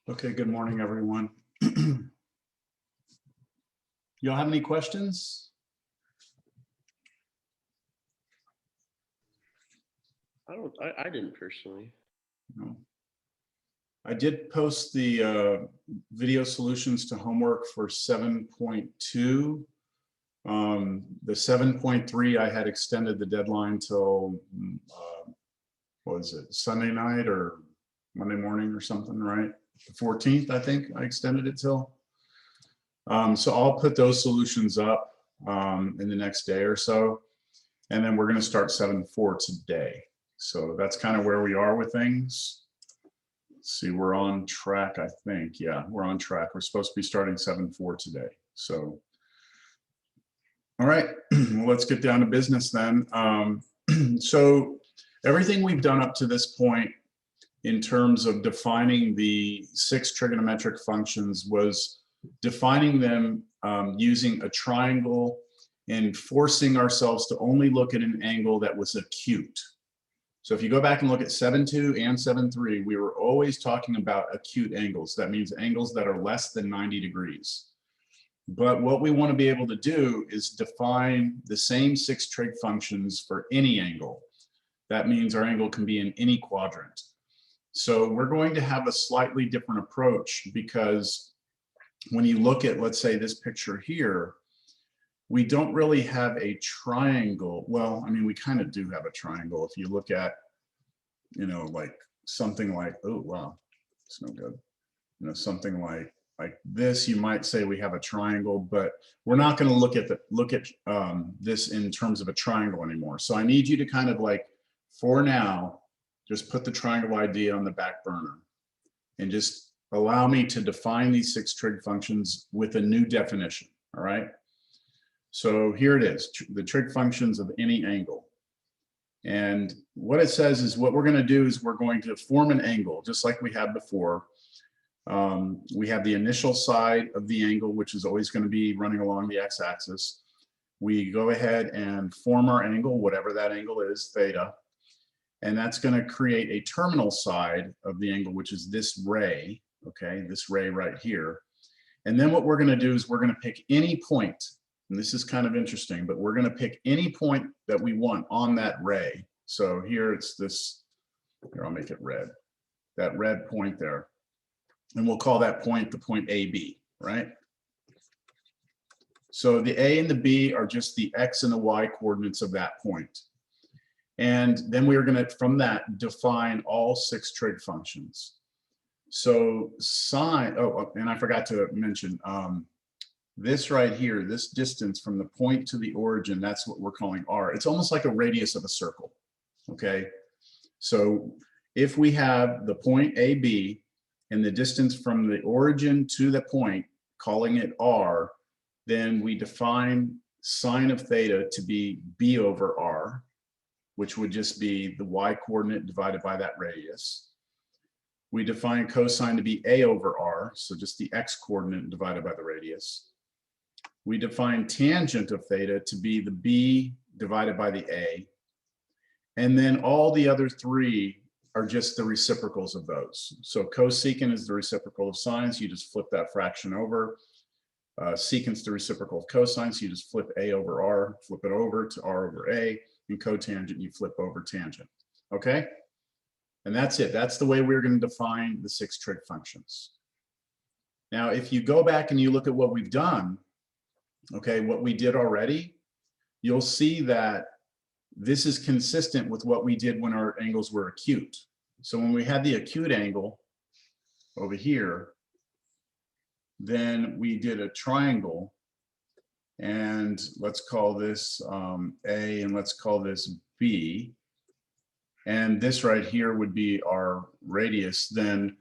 Okay, good morning, everyone. Y'all have any questions? I didn't personally. No. I did post the video solutions to homework for 7.2. The 7.3, I had extended the deadline till, what was it, Sunday night or Monday morning or something, right? The 14th, I think I extended it till. So I'll put those solutions up in the next day or so. And then we're going to start 7.4 today. So that's kind of where we are with things. Let's see, we're on track, I think. Yeah, we're on track. We're supposed to be starting 7.4 today. So, all right, well, let's get down to business then. So everything we've done up to this point in terms of defining the 6 trigonometric functions was defining them using a triangle and forcing ourselves to only look at an angle that was acute. So if you go back and look at 7.2 and 7.3, we were always talking about acute angles. That means angles that are less than 90 degrees. But what we want to be able to do is define the same 6 trig functions for any angle. That means our angle can be in any quadrant. So we're going to have a slightly different approach because when you look at, let's say, this picture here, we don't really have a triangle. Well, I mean, we kind of do have a triangle. If you look at, you know, like something like, oh, wow, it's no good. You know, something like this, you might say we have a triangle, but we're not going to look at this in terms of a triangle anymore. So I need you to kind of like, for now, just put the triangle idea on the back burner and just allow me to define these 6 trig functions with a new definition, all right? So here it is, the trig functions of any angle. And what it says is what we're going to do is we're going to form an angle, just like we had before. We have the initial side of the angle, which is always going to be running along the x-axis. We go ahead and form our angle, whatever that angle is, theta. And that's going to create a terminal side of the angle, which is this ray, okay, this ray right here. And then what we're going to do is we're going to pick any point, and this is kind of interesting, but we're going to pick any point that we want on that ray. So here it's this, here I'll make it red, that red point there. And we'll call that point the point AB, right? So the A and the B are just the X and the Y coordinates of that point. And then we are going to, from that, define all 6 trig functions. So sine, oh, and I forgot to mention, this right here, this distance from the point to the origin, that's what we're calling R. It's almost like a radius of a circle, okay? So if we have the point AB and the distance from the origin to the point, calling it R, then we define sine of theta to be B over R, which would just be the y coordinate divided by that radius. We define cosine to be A over R, so just the x coordinate divided by the radius. We define tangent of theta to be the B divided by the A. And then all the other 3 are just the reciprocals of those. So cosecant is the reciprocal of sine, so you just flip that fraction over. Secant's the reciprocal of cosine, so you just flip A over R, flip it over to R over A. And cotangent, you flip over tangent, okay? And that's it. That's the way we're going to define the 6 trig functions. Now, if you go back and you look at what we've done, okay, what we did already, you'll see that this is consistent with what we did when our angles were acute. So when we had the acute angle over here, then we did a triangle. And let's call this A, and let's call this B. And this right here would be our radius. Then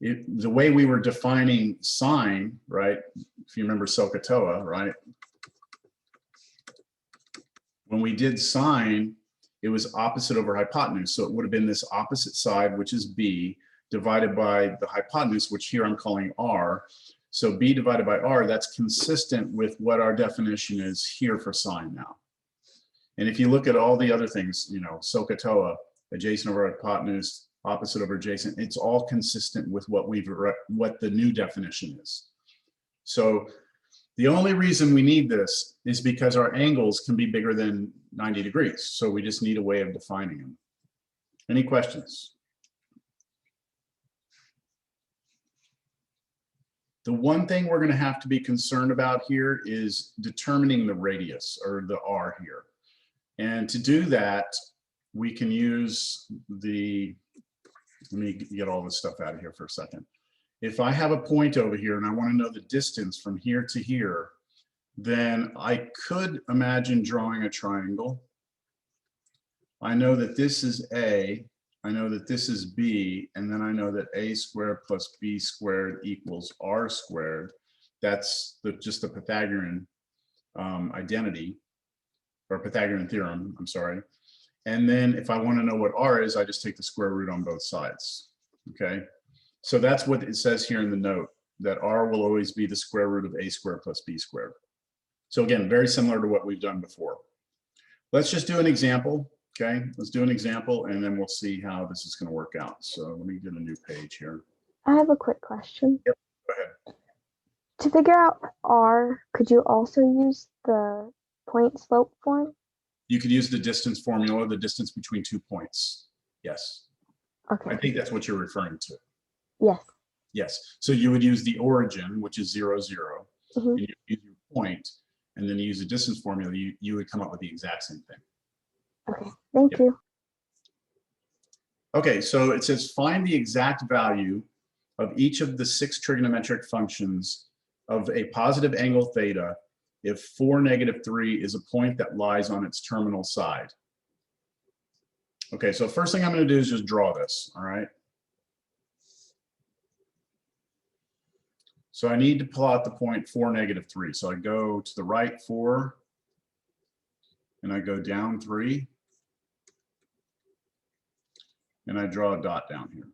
the way we were defining sine, right? If you remember SOHCAHTOA, right? When we did sine, it was opposite over hypotenuse. So it would have been this opposite side, which is B, divided by the hypotenuse, which here I'm calling R. So B divided by R, that's consistent with what our definition is here for sine now. And if you look at all the other things, you know, SOHCAHTOA, adjacent over hypotenuse, opposite over adjacent, it's all consistent with what what the new definition is. So the only reason we need this is because our angles can be bigger than 90 degrees. So we just need a way of defining them. Any questions? The one thing we're going to have to be concerned about here is determining the radius, or the R here. And to do that, we can use the, let me get all this stuff out of here for a second. If I have a point over here and I want to know the distance from here to here, then I could imagine drawing a triangle. I know that this is A, I know that this is B, and then I know that A squared plus B squared equals R squared. That's just the Pythagorean identity, or Pythagorean theorem, I'm sorry. And then if I want to know what R is, I just take the square root on both sides, okay? So that's what it says here in the note, that R will always be the square root of A squared plus B squared. So again, very similar to what we've done before. Let's just do an example, okay? Let's do an example and then we'll see how this is going to work out. So let me get a new page here. I have a quick question. Yep, go ahead. To figure out R, could you also use the point slope form? You could use the distance formula, the distance between 2 points. Yes. Okay. I think that's what you're referring to. Yes. Yes. So you would use the origin, which is 0, 0. Mm-hmm. And you use your point, and then you use a distance formula, you would come up with the exact same thing. Okay, thank you. Okay, so it says find the exact value of each of the 6 trigonometric functions of a positive angle theta if 4, -3 is a point that lies on its terminal side. Okay, so first thing I'm going to do is just draw this, all right? So I need to plot the point 4, -3. So I go to the right 4, and I go down 3, and I draw a dot down here.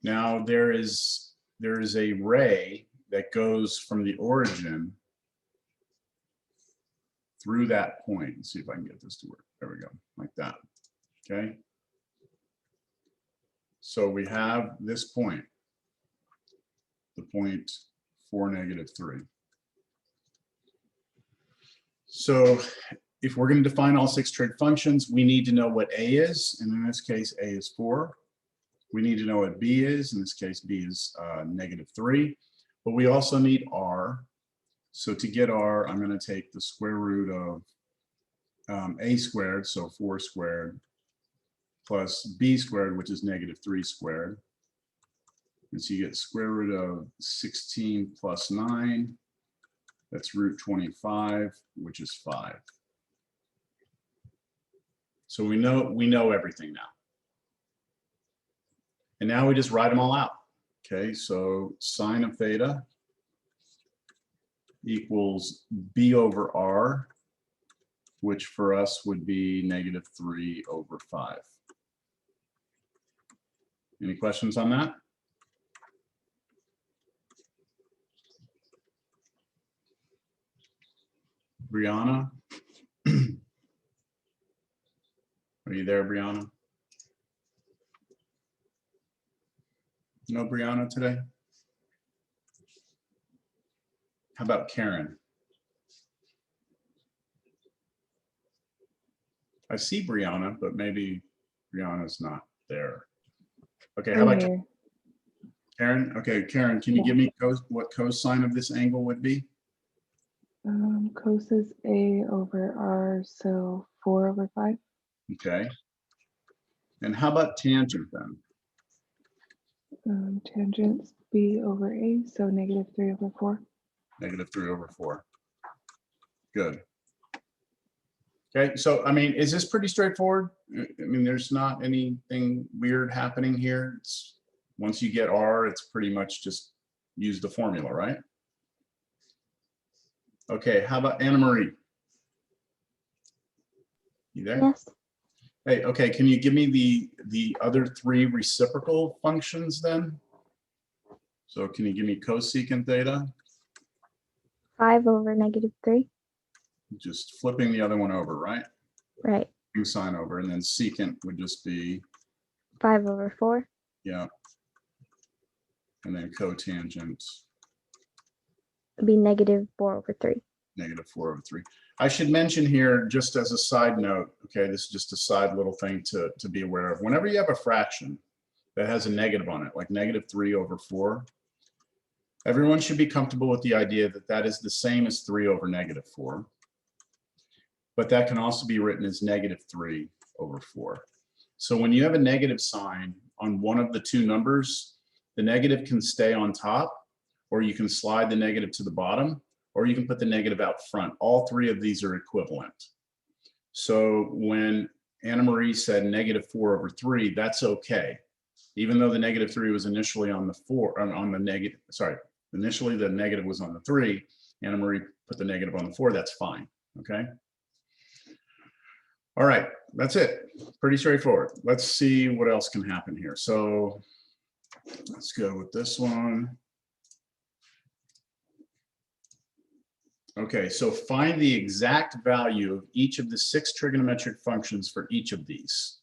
Now there is a ray that goes from the origin through that point. Let's see if I can get this to work. There we go, like that. Okay. So we have this point, the point 4, -3. So if we're going to define all 6 trig functions, we need to know what A is, and in this case, A is 4. We need to know what B is. In this case, B is -3. But we also need R. So to get R, I'm going to take the square root of A squared, so 4 squared, plus B squared, which is -3 squared. And so you get square root of 16 plus 9. That's root 25, which is 5. So we know everything now. And now we just write them all out. Okay, so sine of theta equals B over R, which for us would be -3 over 5. Any questions on that? Brianna? Are you there, Brianna? No Brianna today? How about Karen? I see Brianna, but maybe Brianna's not there. Okay, how about Karen? Okay, Karen, can you give me what cosine of this angle would be? Cos is A over R, so 4 over 5. Okay. And how about tangent then? Tangent's B over A, so -3 over 4. -3 over 4. Good. Okay, so I mean, is this pretty straightforward? I mean, there's not anything weird happening here. It's once you get R, it's pretty much just use the formula, right? Okay, how about Anna Marie? You there? Yes. Hey, okay, can you give me the other three reciprocal functions then? So can you give me cosecant theta? 5 over -3. Just flipping the other one over, right? Right. Sine over, and then secant would just be, 5 over 4. yeah. And then cotangent, Would be -4 over 3. -4/3. I should mention here, just as a side note, okay, this is just a side little thing to be aware of. Whenever you have a fraction that has a negative on it, like -3/4, everyone should be comfortable with the idea that that is the same as 3 over -4. But that can also be written as -3/4. So when you have a negative sign on one of the two numbers, the negative can stay on top, or you can slide the negative to the bottom, or you can put the negative out front. All three of these are equivalent. So when Anna Marie said -4/3, that's okay. Even though the -3 was initially on the negative, sorry, initially the negative was on the 3, Anna Marie put the negative on the 4, that's fine, okay? All right, that's it. Pretty straightforward. Let's see what else can happen here. So let's go with this one. Okay, so find the exact value of each of the 6 trigonometric functions for each of these.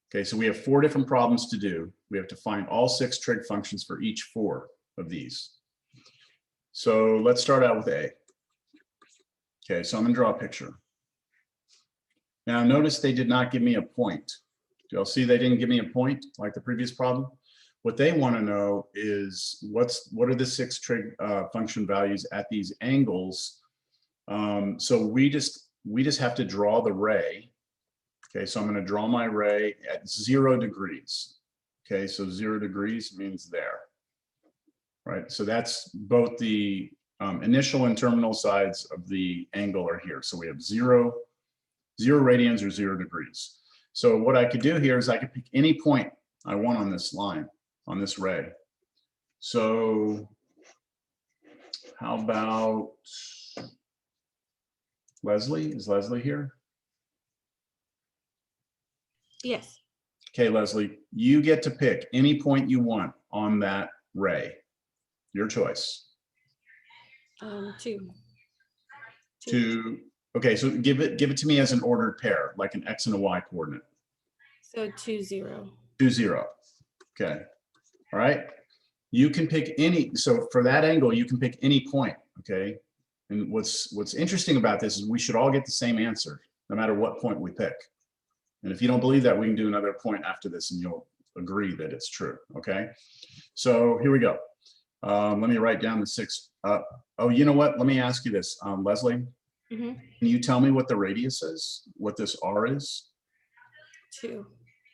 Okay, so we have 4 different problems to do. We have to find all 6 trig functions for each 4 of these. So let's start out with A. Okay, so I'm gonna draw a picture. Now notice they did not give me a point. Do y'all see they didn't give me a point like the previous problem? What they want to know is what are the 6 trig function values at these angles. So we just have to draw the ray. Okay, so I'm going to draw my ray at 0 degrees. Okay, so 0 degrees means there, right? So that's both the initial and terminal sides of the angle are here. So we have 0 radians or 0 degrees. So what I could do here is I could pick any point I want on this line, on this ray. So how about Leslie? Is Leslie here? Yes. Okay, Leslie, you get to pick any point you want on that ray. Your choice. 2. Okay, so give it to me as an ordered pair, like an X and a Y coordinate. So 2, 0. 2, 0. Okay. All right. You can pick any, so for that angle, you can pick any point. Okay. And what's interesting about this is we should all get the same answer, no matter what point we pick. And if you don't believe that, we can do another point after this and you'll agree that it's true. Okay. So here we go. Let me write down the 6. Oh, you know what? Let me ask you this, Leslie. Mm-hmm. Can you tell me what the radius is? What this R is? 2.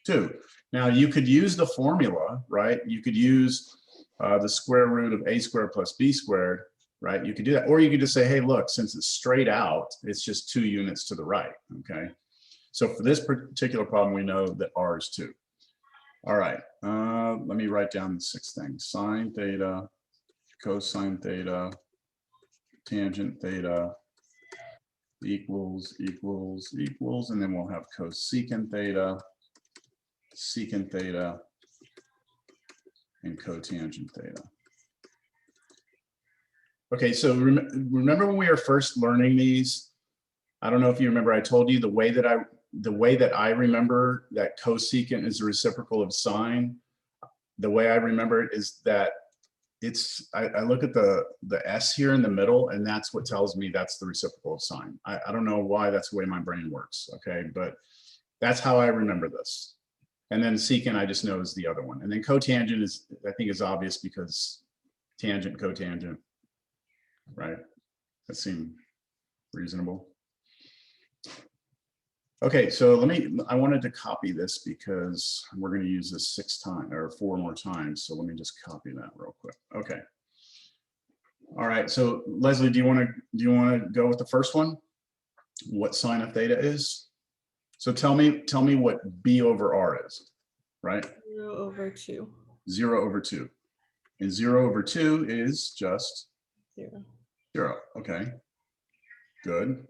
2. Now you could use the formula, right? You could use the square root of a squared plus b squared, right? You could do that, or you could just say, hey, look, since it's straight out, it's just 2 units to the right. Okay. So for this particular problem, we know that R is 2. All right. Let me write down the 6 things: sine theta, cosine theta, tangent theta, equals, and then we'll have cosecant theta, secant theta, and cotangent theta. Okay, so remember when we were first learning these? I don't know if you remember, I told you the way that I remember that cosecant is the reciprocal of sine. The way I remember it is that I look at the S here in the middle, and that's what tells me that's the reciprocal of sine. I don't know why that's the way my brain works, okay? But that's how I remember this. And then secant, I just know is the other one. And then cotangent is, I think, is obvious because tangent, cotangent, right? That seemed reasonable. Okay, so I wanted to copy this because we're going to use this 6 times or 4 more times. So let me just copy that real quick. Okay. All right. So Leslie, do you want to go with the first one? what sine of theta is? So tell me what b over r is, right? 0/2. 0/2. And 0/2 is just 0. 0. Okay. Good.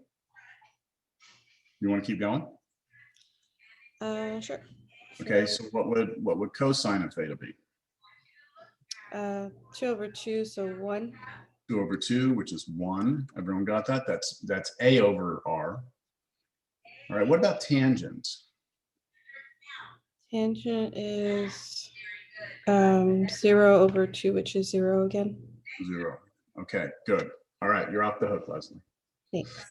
You want to keep going? Sure. Okay, so what would cosine of theta be? 2/2, so 1. 2/2, which is 1. Everyone got that? That's a over r. All right, what about tangent? Tangent is 0/2, which is 0 again. 0. Okay, good. All right, you're off the hook, Leslie. Thanks.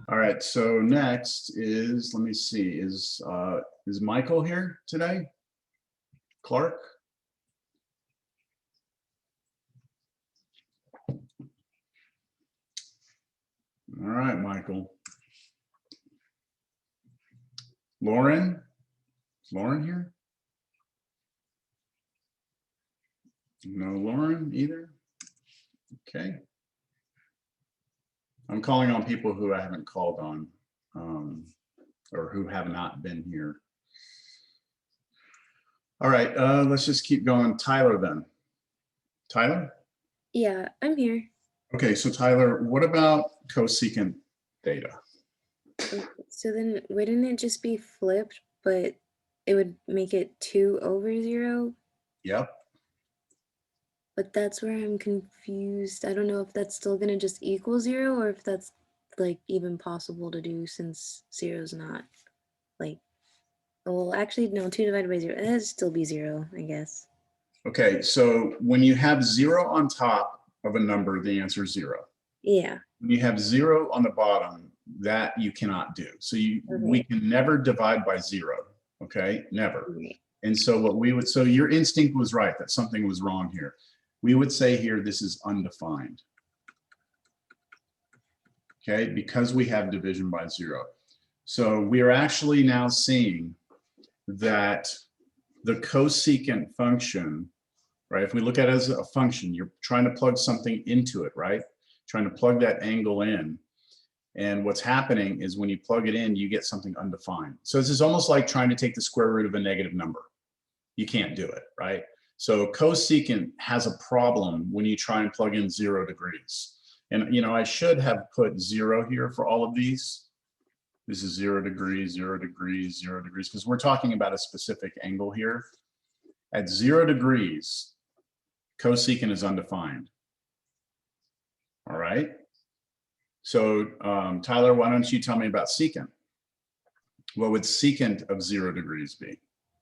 All right, so next is, let me see, is Michael here today? Clark? All right, Michael. Lauren? Is Lauren here? No Lauren either? Okay. I'm calling on people who I haven't called on, or who have not been here. All right, let's just keep going. Tyler then. Tyler? Yeah, I'm here. Okay, so Tyler, what about cosecant theta? So then wouldn't it just be flipped, but it would make it 2/0? Yep. But that's where I'm confused. I don't know if that's still gonna just equal 0 or if that's like even possible to do since 0 is not like, well, actually, no, 2 divided by 0, that'd still be 0, I guess. Okay, so when you have 0 on top of a number, the answer is 0. Yeah. When you have 0 on the bottom, that you cannot do. So we can never divide by 0. Okay, never. Right. And so what we would, so your instinct was right that something was wrong here. We would say here, this is undefined. Okay, because we have division by 0. So we are actually now seeing that the cosecant function, right? If we look at it as a function, you're trying to plug something into it, right? Trying to plug that angle in. And what's happening is when you plug it in, you get something undefined. So this is almost like trying to take the square root of a negative number. You can't do it, right? So cosecant has a problem when you try and plug in 0 degrees. And you know, I should have put 0 here for all of these. This is 0 degrees, 0 degrees, 0 degrees, because we're talking about a specific angle here. At 0 degrees, cosecant is undefined. All right. So Tyler, why don't you tell me about secant? What would secant of 0 degrees be?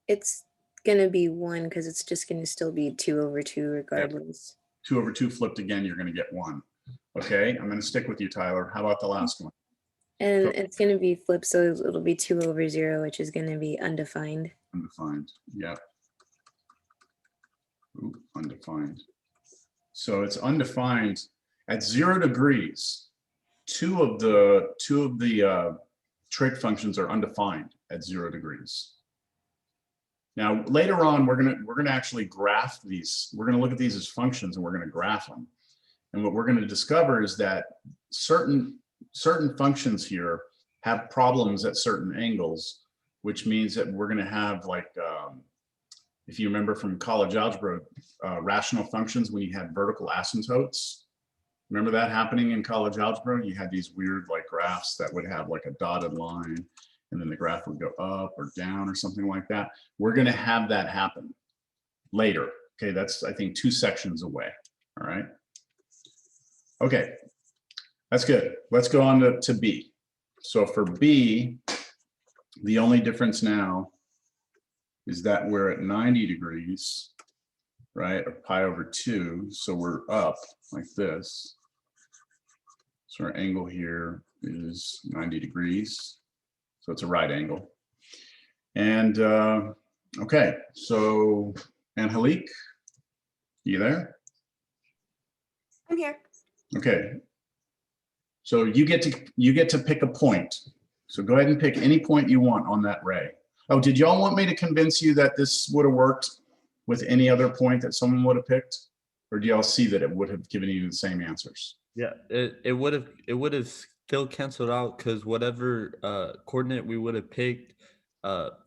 It's gonna be 1 because it's just gonna still be 2/2 regardless. 2/2 flipped again, you're going to get 1. Okay, I'm going to stick with you, Tyler. How about the last one? And it's gonna be flipped, so it'll be 2/0, which is gonna be undefined. Undefined. Yeah. Ooh, undefined. So it's undefined at 0 degrees. Two of the trig functions are undefined at 0 degrees. Now later on, we're gonna actually graph these. We're gonna look at these as functions, and we're gonna graph them. And what we're gonna discover is that certain functions here have problems at certain angles, which means that we're gonna have like, if you remember from college algebra, rational functions when you had vertical asymptotes. Remember that happening in college algebra? You had these weird like graphs that would have like a dotted line, and then the graph would go up or down or something like that. We're going to have that happen later. Okay, that's I think 2 sections away. All right. Okay, that's good. Let's go on to B. So for B, the only difference now is that we're at 90 degrees, right? Or pi/2. So we're up like this. So our angle here is 90 degrees. So it's a right angle. And okay, so Angelique, you there? I'm here. Okay. So you get to pick a point. So go ahead and pick any point you want on that ray. Oh, did y'all want me to convince you that this would have worked with any other point that someone would have picked? Or do y'all see that it would have given you the same answers? Yeah, it would have they'll cancel out because whatever coordinate we would have picked,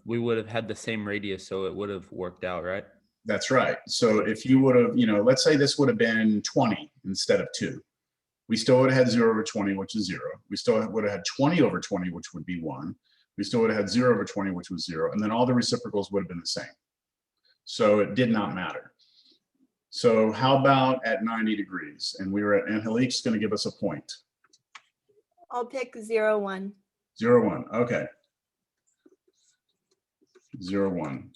we would have had the same radius, so it would have worked out, right? That's right. So if you would have, let's say this would have been 20 instead of 2. We still would have had 0 over 20, which is 0. We still would have had 20 over 20, which would be 1. We still would have had 0 over 20, which was 0. And then all the reciprocals would have been the same. So it did not matter. So how about at 90 degrees? And we were at Angelique's going to give us a point. I'll pick 0, 1. 0, 1. Okay. 0, 1.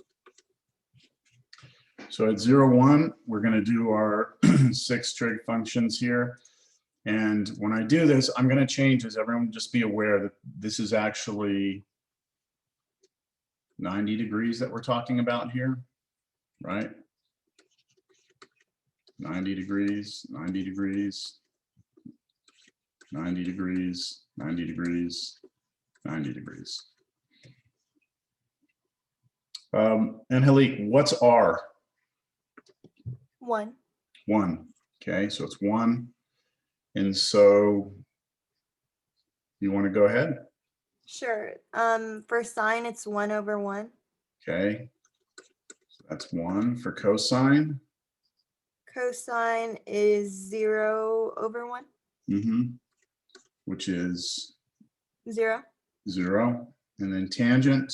So at 0, 1, we're going to do our 6 trig functions here. And when I do this, I'm going to change this. Everyone just be aware that this is actually 90 degrees that we're talking about here, right? 90 degrees, 90 degrees, 90 degrees, 90 degrees, 90 degrees. Angelique, what's R? 1. 1. Okay, so it's 1. And so you want to go ahead? Sure. For sine, it's 1 over 1. Okay, so that's 1 for cosine. Cosine is 0 over 1. Which is 0 0. And then tangent,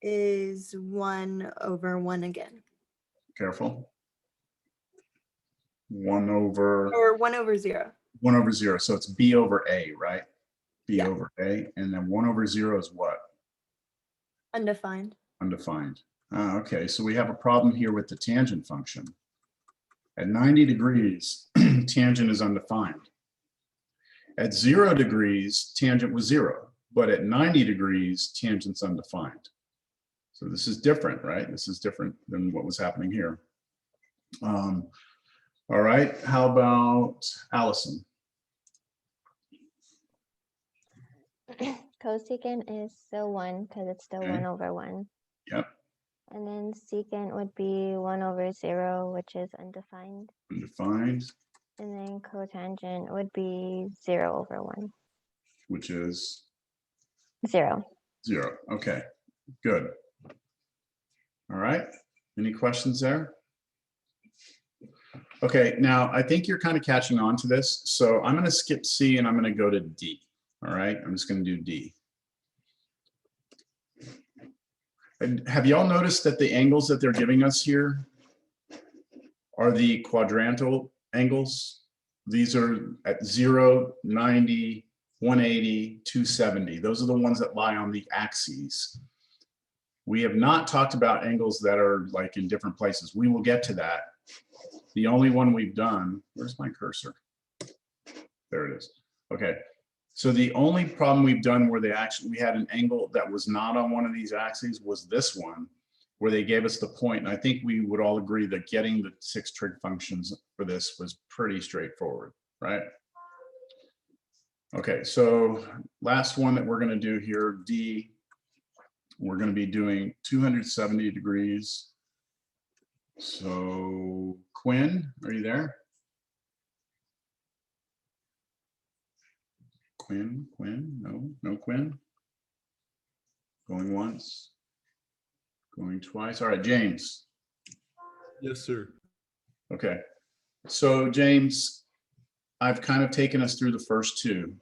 is 1 over 1 again. careful. 1 over Or 1 over 0. 1 over 0. So it's b over a, right? B Yeah. over a. And then 1 over 0 is what? Undefined. Undefined. Okay, so we have a problem here with the tangent function. At 90 degrees, tangent is undefined. At 0 degrees, tangent was 0. But at 90 degrees, tangent's undefined. So this is different, right? This is different than what was happening here. All right, how about Allison? Cosecant is still 1 because it's still Okay. 1 over 1. Yep, And then secant would be 1 over 0, which is undefined. undefined, And then cotangent would be 0 over 1. which is 0. 0. Okay, good. All right, any questions there? Okay, now I think you're kind of catching on to this. So I'm going to skip C and I'm going to go to D. All right, I'm just going to do D. And have y'all noticed that the angles that they're giving us here are the quadrantal angles? These are at 0, 90, 180, 270. Those are the ones that lie on the axes. We have not talked about angles that are like in different places. We will get to that. The only one we've done, where's my cursor? There it is. Okay. So the only problem we've done where we had an angle that was not on one of these axes was this one, where they gave us the point. And I think we would all agree that getting the 6 trig functions for this was pretty straightforward, right? Okay, so last one that we're going to do here, D, we're going to be doing 270 degrees. So Quinn, are you there? Quinn, no Quinn. Going once, going twice. All right, James. Yes, sir. Okay, so James, I've kind of taken us through the first 2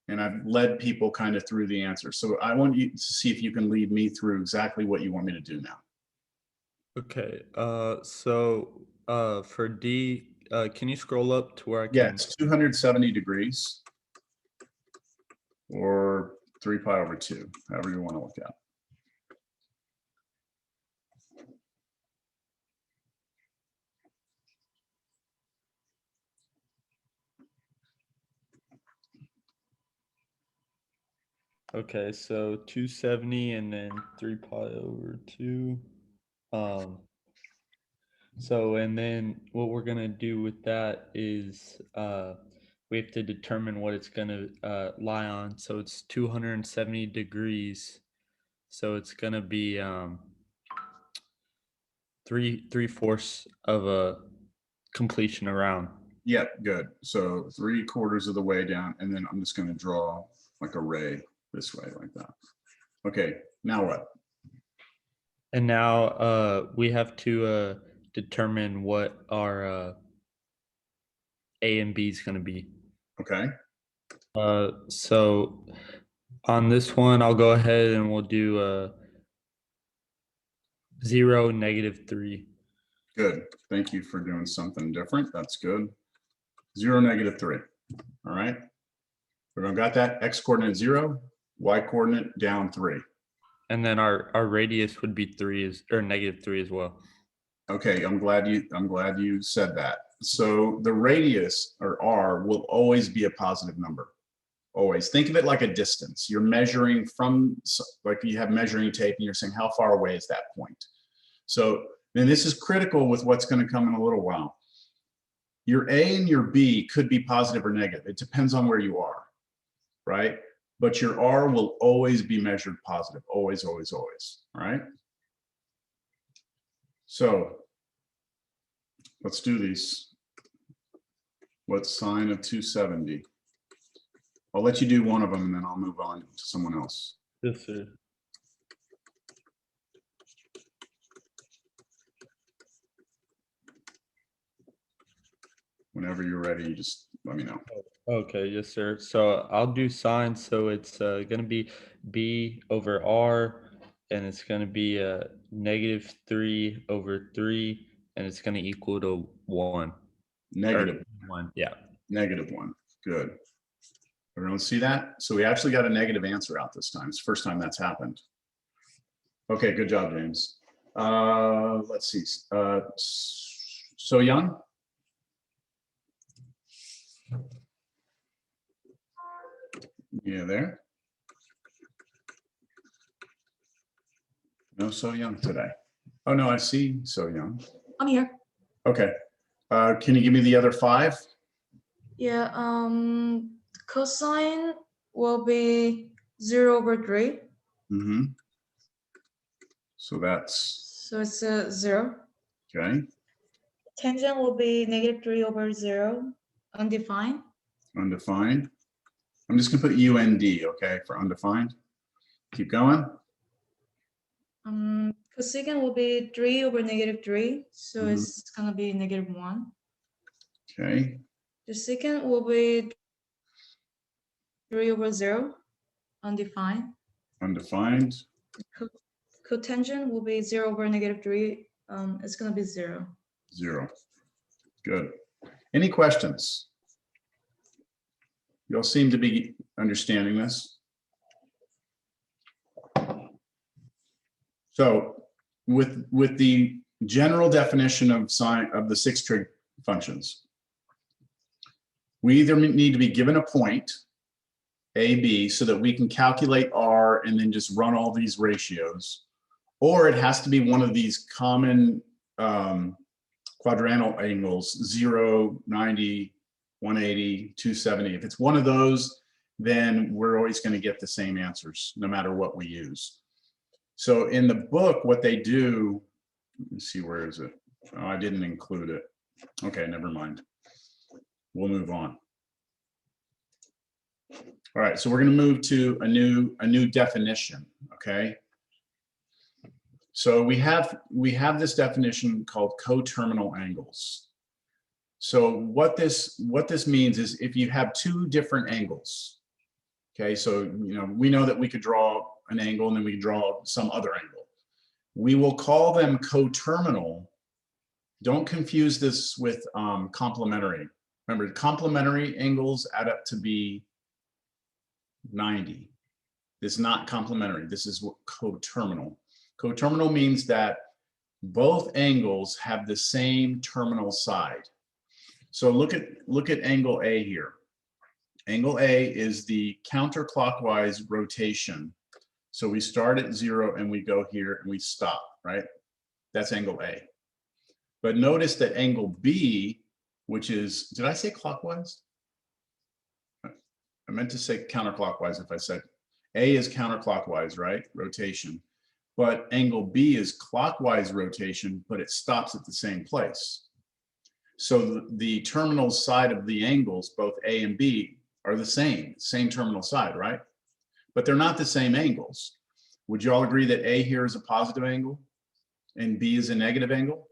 and I've led people kind of through the answer. So I want you to see if you can lead me through exactly what you want me to do now. Okay. For D, can you scroll up to where I can? Yeah, it's 270 degrees or 3 pi over 2, however you want to look at it. Okay, so 270 and then 3 pi over 2. So and then what we're gonna do with that is we have to determine what it's gonna lie on. So it's 270 degrees. So it's gonna be 3/4 of a completion around. Yep, good. So 3/4 of the way down, and then I'm just going to draw like a ray this way like that. Okay, now what? And now we have to determine what our A and B is going to be. Okay, So on this one, I'll go ahead and we'll do 0, -3. good. Thank you for doing something different. That's good. 0, -3. All right. Everyone got that? X coordinate 0, Y coordinate down 3. And then our radius would be 3 or -3 as well. Okay, I'm glad you said that. So the radius, or r, will always be a positive number. Always. Think of it like a distance. You're measuring from, like you have measuring tape and you're saying how far away is that point. So then this is critical with what's going to come in a little while. Your A and your B could be positive or negative. It depends on where you are, right? But your R will always be measured positive. Always, always, always. All right. So let's do these. What's sine of 270? I'll let you do one of them and then I'll move on to someone else. Yes, sir. Whenever you're ready, you just let me know. Okay, yes, sir. So I'll do sine. So it's going to be B over R, and it's going to be -3/3, and it's going to equal to 1. Negative. 1, yeah. -1. Good. Everyone see that? So we actually got a negative answer out this time. It's the first time that's happened. Okay, good job, James. Let's see. So Young? Yeah, there? No So Young today. Oh, no, I see So Young. I'm here. Okay. Can you give me the other 5? Yeah, cosine will be 0/3. Mm-hmm. So that's, So it's 0. okay, Tangent will be -3/0, undefined. undefined. I'm just gonna put UND, okay, for undefined. Keep going. Cosecant will be 3/-3, so Mhm. it's gonna be -1. Okay, The secant will be 3/0, undefined. undefined, Cotangent will be 0/-3. It's gonna be 0. 0. Good. Any questions? You all seem to be understanding this. So with the general definition of sine of the 6 trig functions, we either need to be given a point, A, B, so that we can calculate R and then just run all these ratios, or it has to be one of these common quadrantal angles, 0, 90, 180, 270. If it's one of those, then we're always going to get the same answers, no matter what we use. So in the book, what they do, let me see, where is it? Oh, I didn't include it. Okay, never mind. We'll move on. All right, so we're going to move to a new definition, okay? So we have this definition called coterminal angles. So what this means is if you have 2 different angles, okay, so we know that we could draw an angle and then we can draw some other angle. We will call them coterminal. Don't confuse this with complementary. Remember, complementary angles add up to be 90. This is not complementary. This is what coterminal. Coterminal means that both angles have the same terminal side. So look at angle A here. Angle A is the counterclockwise rotation. So we start at 0 and we go here and we stop, right? That's angle A. But notice that angle B, which is, did I say clockwise? I meant to say counterclockwise if I said A is counterclockwise, right? Rotation. But angle B is clockwise rotation, but it stops at the same place. So the terminal side of the angles, both A and B, are the same terminal side, right? But they're not the same angles. Would you all agree that A here is a positive angle and B is a negative angle?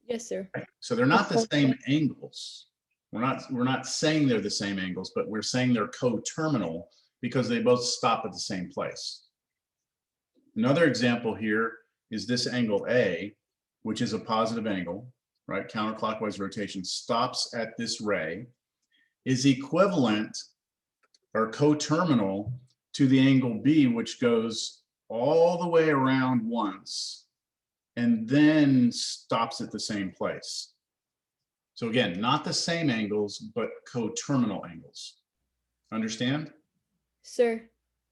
Yes, sir. So they're not the Yes, sir. same angles. We're not saying they're the same angles, but we're saying they're coterminal because they both stop at the same place. Another example here is this angle A, which is a positive angle, right? Counterclockwise rotation stops at this ray, is equivalent or coterminal to the angle B, which goes all the way around once and then stops at the same place. So again, not the same angles, but coterminal angles. Understand? Sir,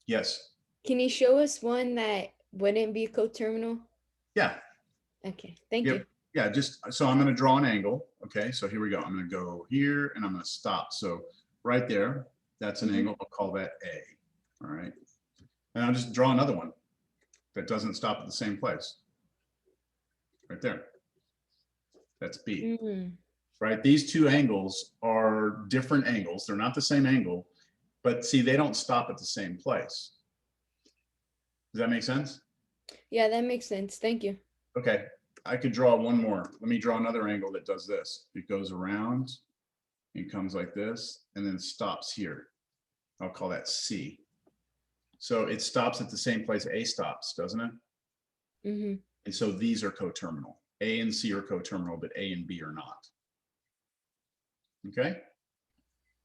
Yes. can you show us one that wouldn't be coterminal? Yeah. Okay, thank Yep. you. Yeah, just so I'm going to draw an angle. Okay, so here we go. I'm going to go here and I'm going to stop. So right there, that's an angle. I'll call that A. All right. And I'll just draw another one that doesn't stop at the same place. Right there. That's B. Mm, Right? These two angles are different angles. They're not the same angle, but see, they don't stop at the same place. Does that make sense? yeah, that makes sense. Thank you. Okay, I could draw one more. Let me draw another angle that does this. It goes around, it comes like this, and then stops here. I'll call that C. So it stops at the same place A stops, doesn't it? Hmm. And so these are coterminal. A and C are coterminal, but A and B are not. Okay,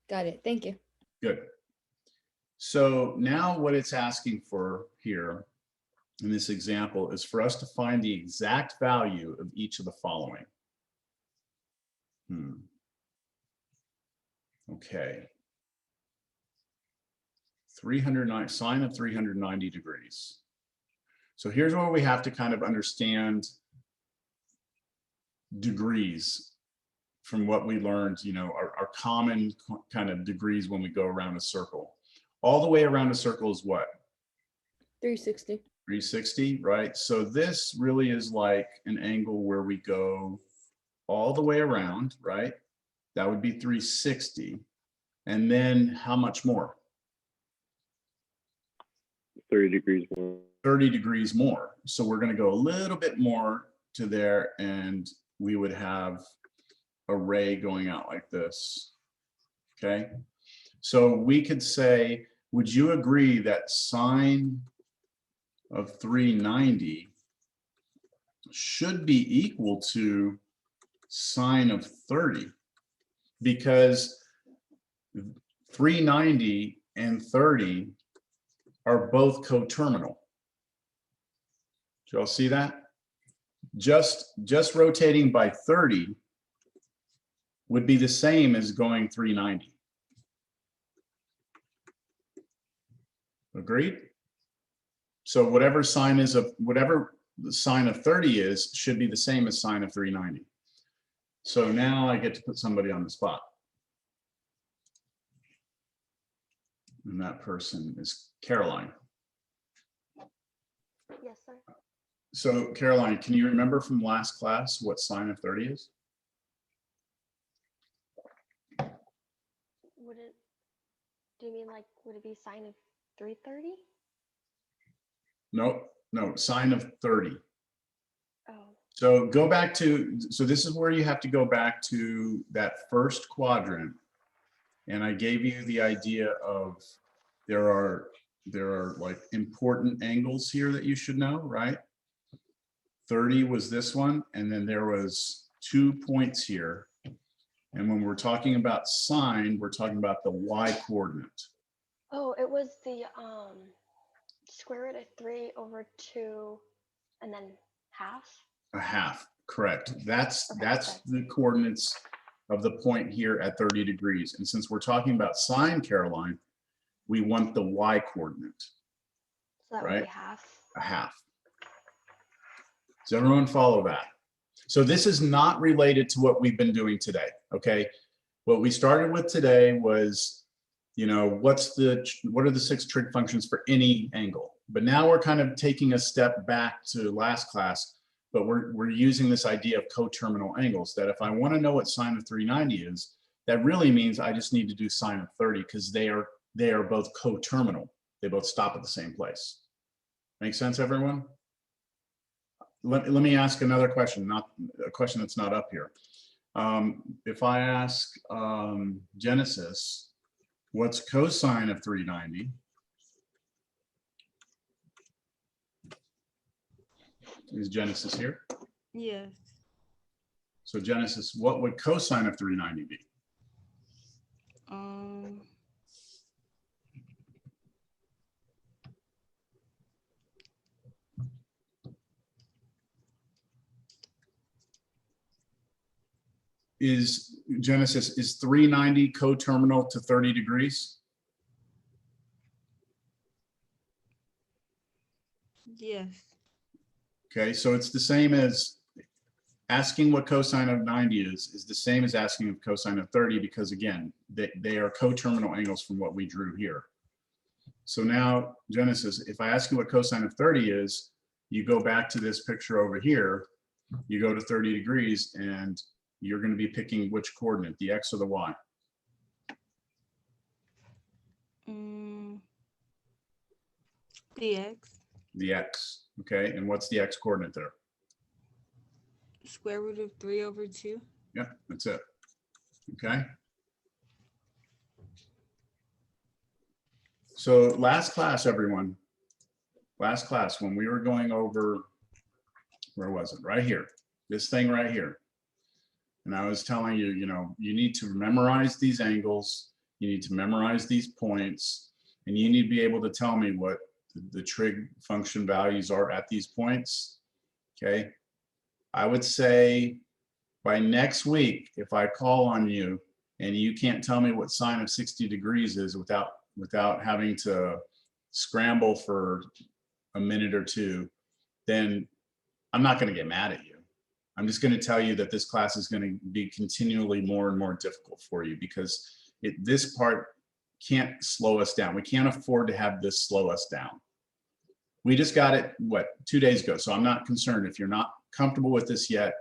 Got it. Thank you. good. So now what it's asking for here in this example is for us to find the exact value of each of the following. Okay. 309, sine of 390 degrees. So here's where we have to kind of understand degrees from what we learned, you know, our common kind of degrees when we go around a circle. All the way around a circle is what? 360. 360, right? So this really is like an angle where we go all the way around, right? That would be 360. And then how much more? 30 degrees more. 30 degrees more. So we're going to go a little bit more to there and we would have a ray going out like this. Okay. So we could say, would you agree that sine of 390 should be equal to sine of 30? Because 390 and 30 are both coterminal. Did y'all see that? Just rotating by 30 would be the same as going 390. Agreed? So whatever sine is of, whatever the sine of 30 is, should be the same as sine of 390. So now I get to put somebody on the spot. And that person is Caroline. Yes, sir. So Caroline, can you remember from last class what sine of 30 is? Would it, do you mean like, would it be sine of 330? No, sine of 30. Oh, So go back to, so this is where you have to go back to that first quadrant. And I gave you the idea of there are like important angles here that you should know, right? 30 was this one, and then there was 2 points here. And when we're talking about sine, we're talking about the y coordinate. oh, it was the square root of 3 over 2 and then half. A half, correct. That's Okay, that's okay. the coordinates of the point here at 30 degrees. And since we're talking about sine, Caroline, we want the y coordinate, So that would Right. be half. a half. Does everyone follow that? So this is not related to what we've been doing today, okay? What we started with today was, you know, what are the 6 trig functions for any angle? But now we're kind of taking a step back to last class but we're using this idea of coterminal angles, that if I want to know what sine of 390 is, that really means I just need to do sine of 30 because they are both coterminal. They both stop at the same place. Make sense, everyone? Let me ask another question, not a question that's not up here. If I ask Genesis, what's cosine of 390? Is Genesis here? Yes. So Genesis, what would cosine of 390 be? Is Genesis, is 390 coterminal to 30 degrees? Yes. Okay, so it's the same as asking what cosine of 90 is the same as asking of cosine of 30, because again, they are coterminal angles from what we drew here. So now, Genesis, if I ask you what cosine of 30 is, you go back to this picture over here, you go to 30 degrees, and you're going to be picking which coordinate, the X or the Y? The X. The X, okay, and what's the X coordinate there? Square root of 3/2. Yeah, that's it, okay? So last class, everyone, last class, when we were going over, where was it? Right here, this thing right here. And I was telling you, you know, you need to memorize these angles, you need to memorize these points, and you need to be able to tell me what the trig function values are at these points, okay? I would say by next week, if I call on you and you can't tell me what sine of 60 degrees is without having to scramble for a minute or two, then I'm not going to get mad at you. I'm just going to tell you that this class is going to be continually more and more difficult for you, because this part can't slow us down. We can't afford to have this slow us down. We just got it, what, 2 days ago. So I'm not concerned. If you're not comfortable with this yet,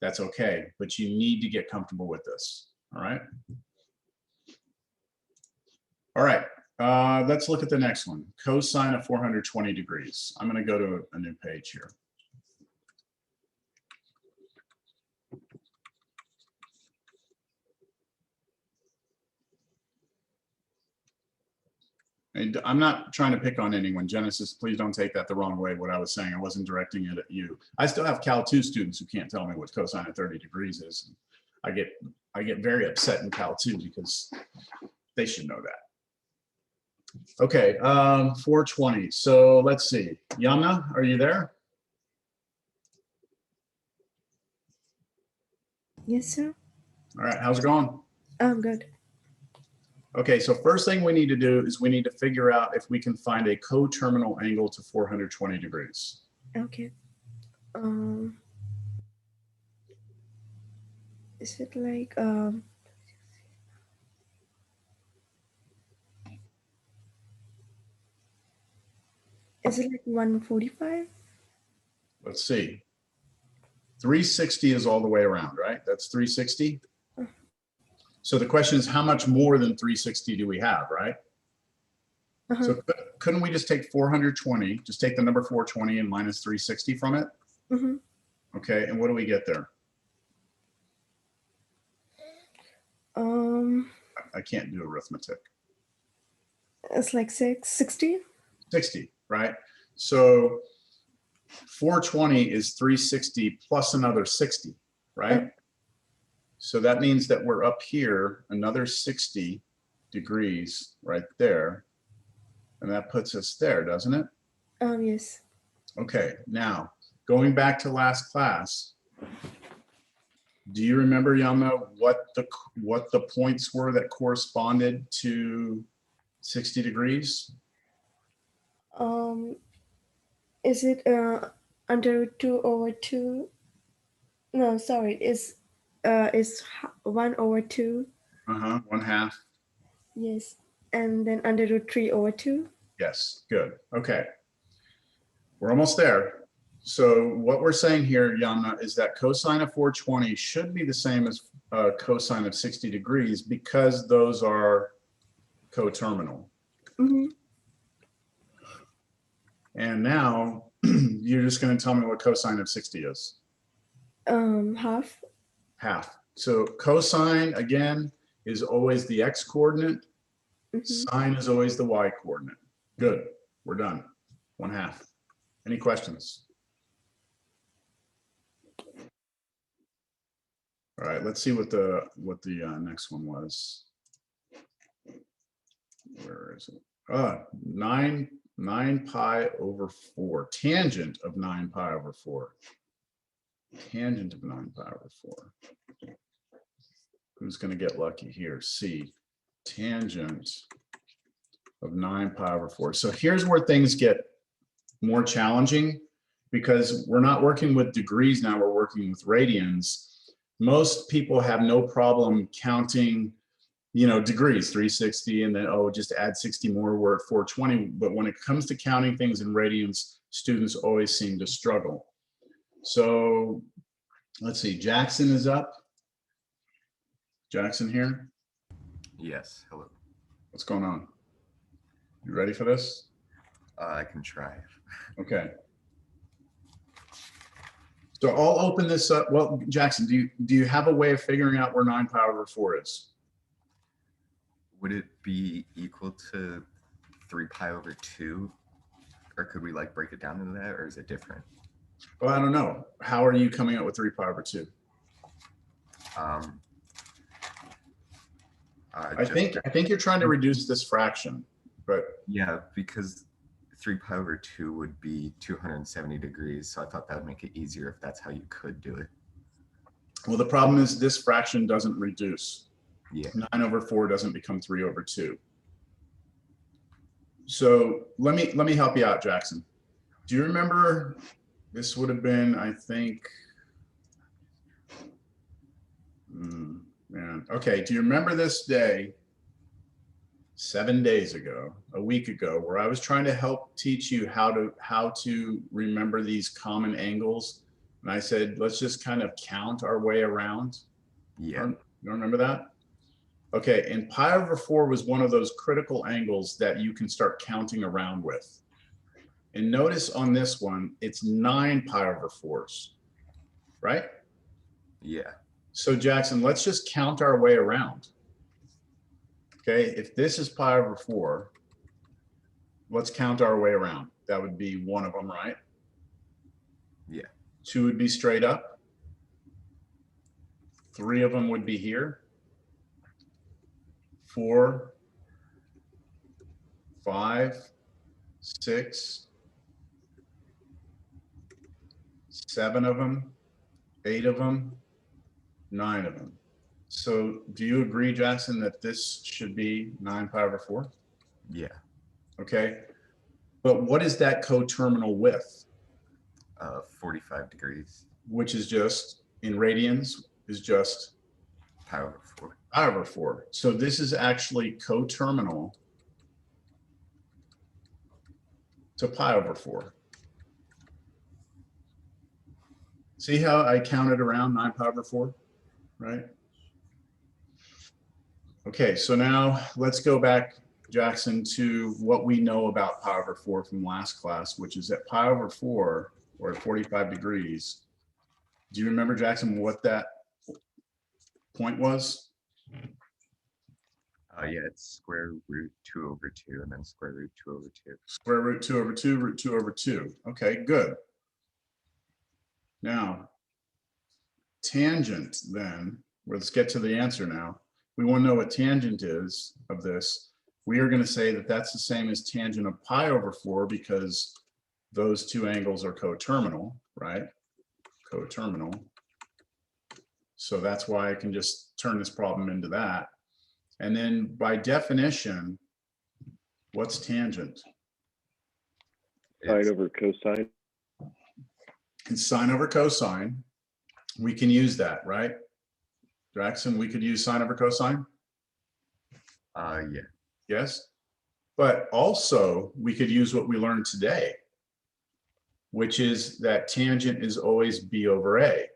that's okay, but you need to get comfortable with this. All right. All right. Let's look at the next one. Cosine of 420 degrees. I'm going to go to a new page here. And I'm not trying to pick on anyone. Genesis, please don't take that the wrong way, what I was saying. I wasn't directing it at you. I still have Cal 2 students who can't tell me what cosine of 30 degrees is. I get very upset in Cal 2 because they should know that. Okay, 420. So let's see. Yamna, are you there? Yes, sir. All right, how's it going? I'm good. Okay, so first thing we need to do is we need to figure out if we can find a coterminal angle to 420 degrees. Okay. Is it like is it like 145? Let's see. 360 is all the way around, right? That's 360. So the question is, how much more than 360 do we have, right? So couldn't we just take 420, just take the number 420 and minus 360 from it? Okay, and what do we get there? I can't do arithmetic. It's like 60. 60, right? So 420 is 360 plus another 60, right? So that means that we're up here another 60 degrees right there. And that puts us there, doesn't it? Yes. Okay, now going back to last class, do you remember, Yamna, what the points were that corresponded to 60 degrees? Is it under 2/2? No, sorry, it's 1/2. 1/2. Yes, and then under root 3/2. Yes, good. Okay, we're almost there. So what we're saying here, Yana, is that cosine of 420 should be the same as cosine of 60 degrees because those are coterminal. Mm-hmm. And now you're just going to tell me what cosine of 60 is. Half. Half. So cosine, again, is always the x coordinate. Mm-hmm. Sine is always the y coordinate. Good. We're done. 1/2. Any questions? All right, let's see what the next one was. Where is it? 9 pi over 4. Tangent of 9 pi over 4. Tangent of 9 pi over 4. Who's going to get lucky here? C. Tangent of 9 pi over 4. So here's where things get more challenging because we're not working with degrees now, we're working with radians. Most people have no problem counting, you know, degrees, 360, and then, oh, just add 60 more, we're at 420. But when it comes to counting things in radians, students always seem to struggle. So let's see, Jackson is up. Jackson here? Yes, hello. What's going on? You ready for this? I can try. Okay. So I'll open this up. Well, Jackson, do you have a way of figuring out where 9 pi over 4 is? Would it be equal to 3 pi over 2? Or could we like break it down into that, or is it different? Well, I don't know. How are you coming up with 3 pi over 2? I think you're trying to reduce this fraction, but yeah, because 3 pi over 2 would be 270 degrees. So I thought that would make it easier if that's how you could do it. well, the problem is this fraction doesn't reduce. Yeah. 9 over 4 doesn't become 3 over 2. So let me help you out, Jackson. Do you remember this would have been, I think, man, okay. Do you remember this day 7 days ago, a week ago, where I was trying to help teach you how to remember these common angles? And I said, let's just kind of count our way around. Yeah. You don't remember that? Okay, and pi over 4 was one of those critical angles that you can start counting around with. And notice on this one, it's 9 pi over 4s, right? Yeah. So Jackson, let's just count our way around. Okay, if this is pi over 4, let's count our way around. That would be one of them, right? Yeah. 2 would be straight up. 3 of them would be here. 4, 5, 6, 7 of them, 8 of them, 9 of them. So do you agree, Jackson, that this should be 9 pi over 4? Yeah. Okay. But what is that coterminal width? 45 degrees. Which is just, in radians, is just pi over 4. Pi over 4. So this is actually coterminal to pi over 4. See how I counted around 9 pi over 4, right? Okay, so now let's go back, Jackson, to what we know about pi over 4 from last class, which is that pi over 4, or at 45 degrees. Do you remember, Jackson, what that point was? Yeah, it's square root 2 over 2 and then square root 2 over 2. Square root 2 over 2, root 2 over 2. Okay, good. Now, tangent then, let's get to the answer now. We want to know what tangent is of this. We are going to say that that's the same as tangent of pi over 4 because those two angles are coterminal, right? Coterminal. So that's why I can just turn this problem into that. And then by definition, what's tangent? Sine over cosine. It's sine over cosine. We can use that, right? Jackson, we could use sine over cosine? Yeah. Yes. But also we could use what we learned today. which is that tangent is always b over a,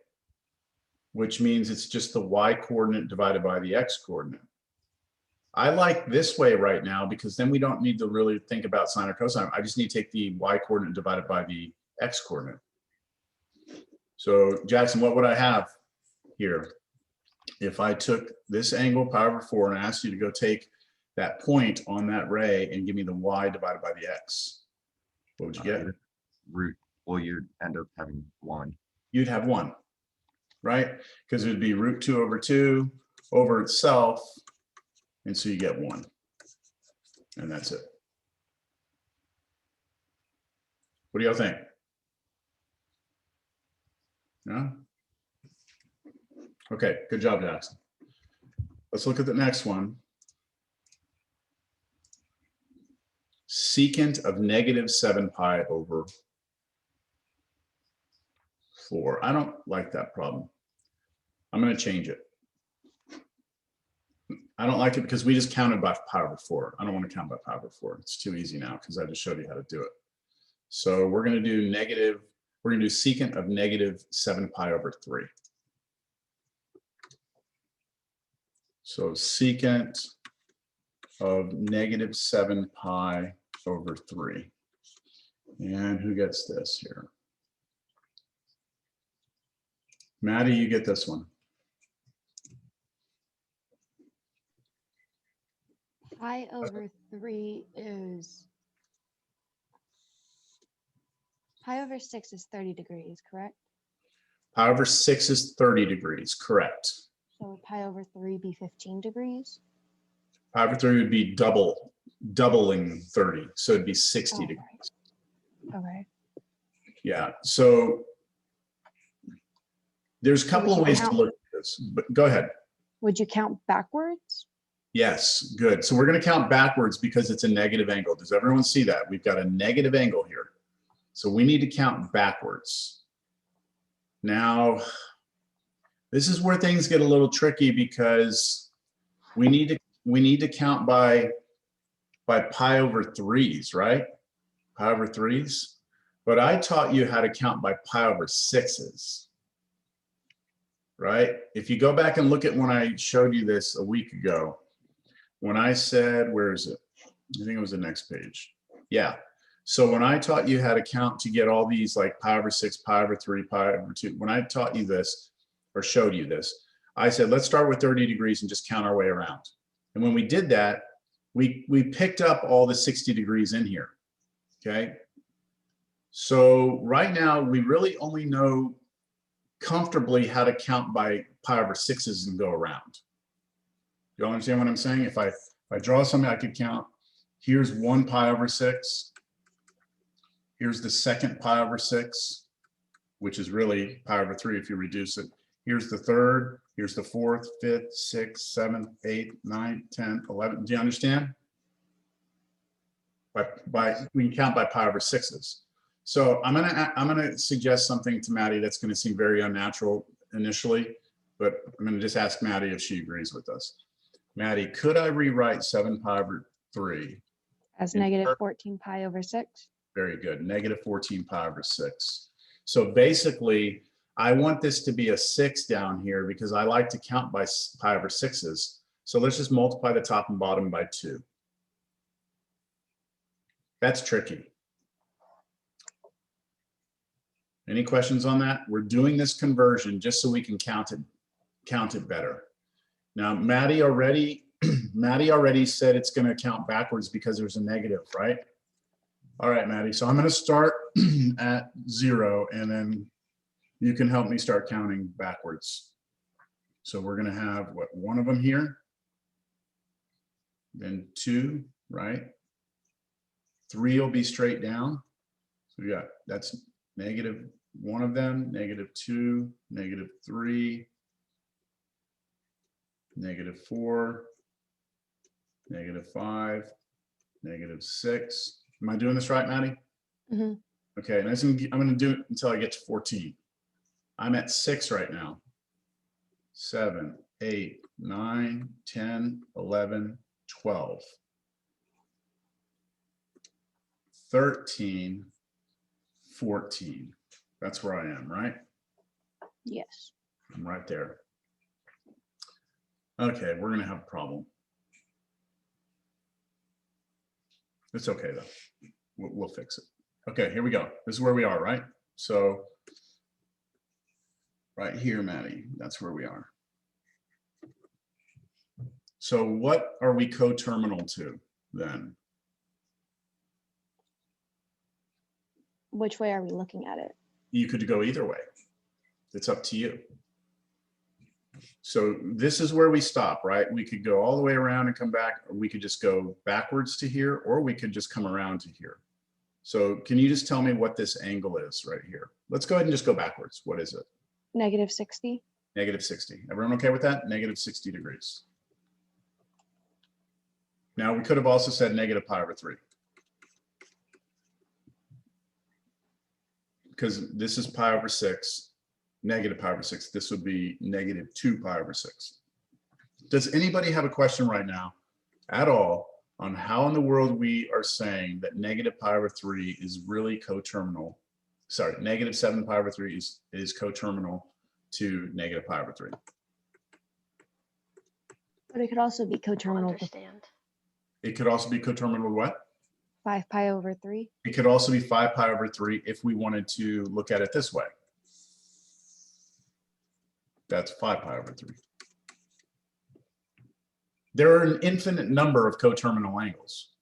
which means it's just the y coordinate divided by the x coordinate. I like this way right now because then we don't need to really think about sine or cosine. I just need to take the y coordinate divided by the x coordinate. So Jackson, what would I have here? If I took this angle pi over 4 and asked you to go take that point on that ray and give me the y divided by the x, what would you get? Root. Well, you'd end up having 1. You'd have 1, right? Because it would be root 2 over 2 over itself. And so you get 1. And that's it. What do y'all think? No? Okay, good job, Jackson. Let's look at the next one. Secant of negative 7 pi over 4. I don't like that problem. I'm going to change it. I don't like it because we just counted by pi over 4. I don't want to count by pi over 4. It's too easy now because I just showed you how to do it. So we're going to do secant of negative 7 pi over 3. So secant of negative 7 pi over 3. And who gets this here? Maddie, you get this one. Pi over 3 is, pi over 6 is 30 degrees, correct? Pi over 6 is 30 degrees, correct. So would pi over 3 be 15 degrees? Pi over 3 would be doubling 30, so it'd be 60 degrees. Okay. Yeah, so there's a couple of ways to look at this, but go ahead. Would you count backwards? Yes, good. So we're going to count backwards because it's a negative angle. Does everyone see that? We've got a negative angle here. So we need to count backwards. Now, this is where things get a little tricky because we need to count by pi over 3s, right? Pi over 3s. But I taught you how to count by pi over 6s, right? If you go back and look at when I showed you this a week ago, when I said, where is it? I think it was the next page. Yeah. So when I taught you how to count to get all these like pi over 6, pi over 3, pi over 2, when I taught you this or showed you this, I said, let's start with 30 degrees and just count our way around. And when we did that, we picked up all the 60 degrees in here, okay? So right now, we really only know comfortably how to count by pi over 6s and go around. You all understand what I'm saying? If I draw something, I could count, here's 1 pi over 6. Here's the second pi over 6, which is really pi over 3 if you reduce it. Here's the third, here's the fourth, fifth, sixth, seventh, 8th, 9th, 10th, 11th. Do you understand? We can count by pi over 6s. So I'm gonna suggest something to Maddie that's gonna seem very unnatural initially, but I'm gonna just ask Maddie if she agrees with us. Maddie, could I rewrite 7 pi over 3? As negative 14 pi over 6? Very good, negative 14 pi over 6. So basically, I want this to be a 6 down here because I like to count by pi over 6s. So let's just multiply the top and bottom by 2. That's tricky. Any questions on that? We're doing this conversion just so we can count it better. Now, Maddie already said it's going to count backwards because there's a negative, right? All right, Maddie. So I'm going to start at 0, and then you can help me start counting backwards. So we're going to have what, 1 of them here, then 2, right? 3 will be straight down. So we got, that's negative 1 of them, negative 2, negative 3, negative 4, negative 5, negative 6. Am I doing this right, Maddie? Mm-hmm. Okay, and I'm going to do it until I get to 14. I'm at 6 right now. 7, 8, 9, 10, 11, 12, 13, 14. That's where I am, right? Yes. I'm right there. Okay, we're gonna have a problem. It's okay though. We'll fix it. Okay, here we go. This is where we are, right? So right here, Maddie, that's where we are. So what are we coterminal to then? Which way are we looking at it? You could go either way. It's up to you. So this is where we stop, right? We could go all the way around and come back, or we could just go backwards to here, or we could just come around to here. So can you just tell me what this angle is right here? Let's go ahead and just go backwards. What is it? Negative 60. Negative 60. Everyone okay with that? Negative 60 degrees. Now we could have also said negative pi over 3. Because this is pi over 6, negative pi over 6. This would be negative 2 pi over 6. Does anybody have a question right now at all on how in the world we are saying that negative pi over 3 is really coterminal? Sorry, negative 7 pi over 3 is coterminal to negative pi over 3. But it could also be coterminal to Understand. It could also be coterminal to what? 5 pi over 3. It could also be 5 pi over 3 if we wanted to look at it this way. That's 5 pi over 3. There are an infinite number of coterminal angles.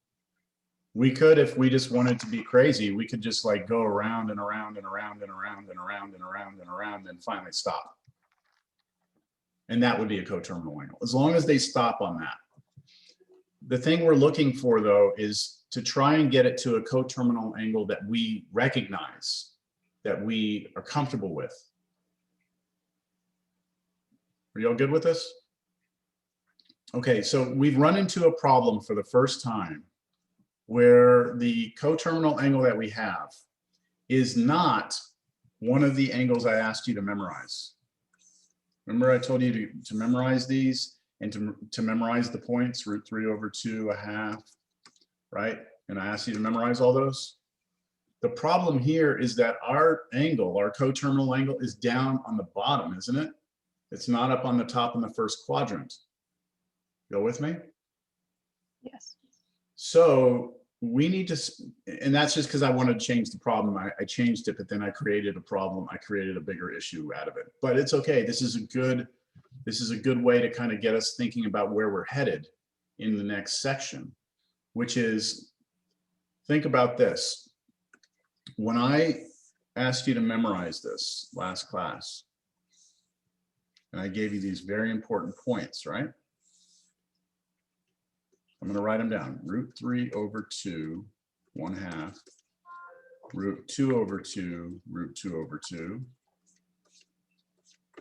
We could, if we just wanted to be crazy, we could just like go around and around and around and around and around and around and around and finally stop. And that would be a coterminal angle, as long as they stop on that. The thing we're looking for, though, is to try and get it to a coterminal angle that we recognize, that we are comfortable with. Are y'all good with this? Okay, so we've run into a problem for the first time where the coterminal angle that we have is not one of the angles I asked you to memorize. Remember I told you to memorize these and to memorize the points, √3 over 2, 1/2, right? And I asked you to memorize all those. The problem here is that our angle, our coterminal angle, is down on the bottom, isn't it? It's not up on the top in the first quadrant. Go with me? Yes. So we need to, and that's just because I wanted to change the problem. I changed it, but then I created a problem. I created a bigger issue out of it. But it's okay. This is a good way to kind of get us thinking about where we're headed in the next section, which is, think about this. When I asked you to memorize this last class, and I gave you these very important points, right? I'm going to write them down. √3 over 2, 1/2, √2 over 2, √2 over 2,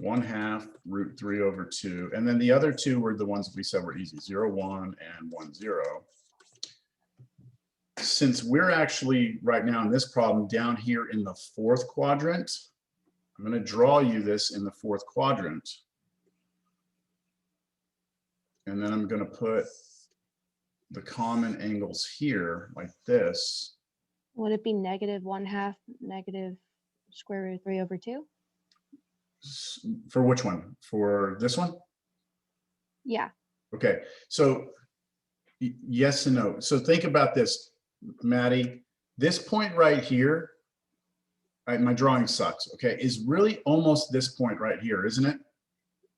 1/2, √3 over 2, and then the other two were the ones that we said were easy, 0, 1, and 1, 0. Since we're actually right now in this problem down here in the fourth quadrant, I'm going to draw you this in the fourth quadrant. And then I'm going to put the common angles here like this. Would it be negative 1/2 negative square root of 3 over 2? For which one? For this one? Yeah. Okay, so yes and no. So think about this, Maddie. This point right here, my drawing sucks, okay, is really almost this point right here, isn't it?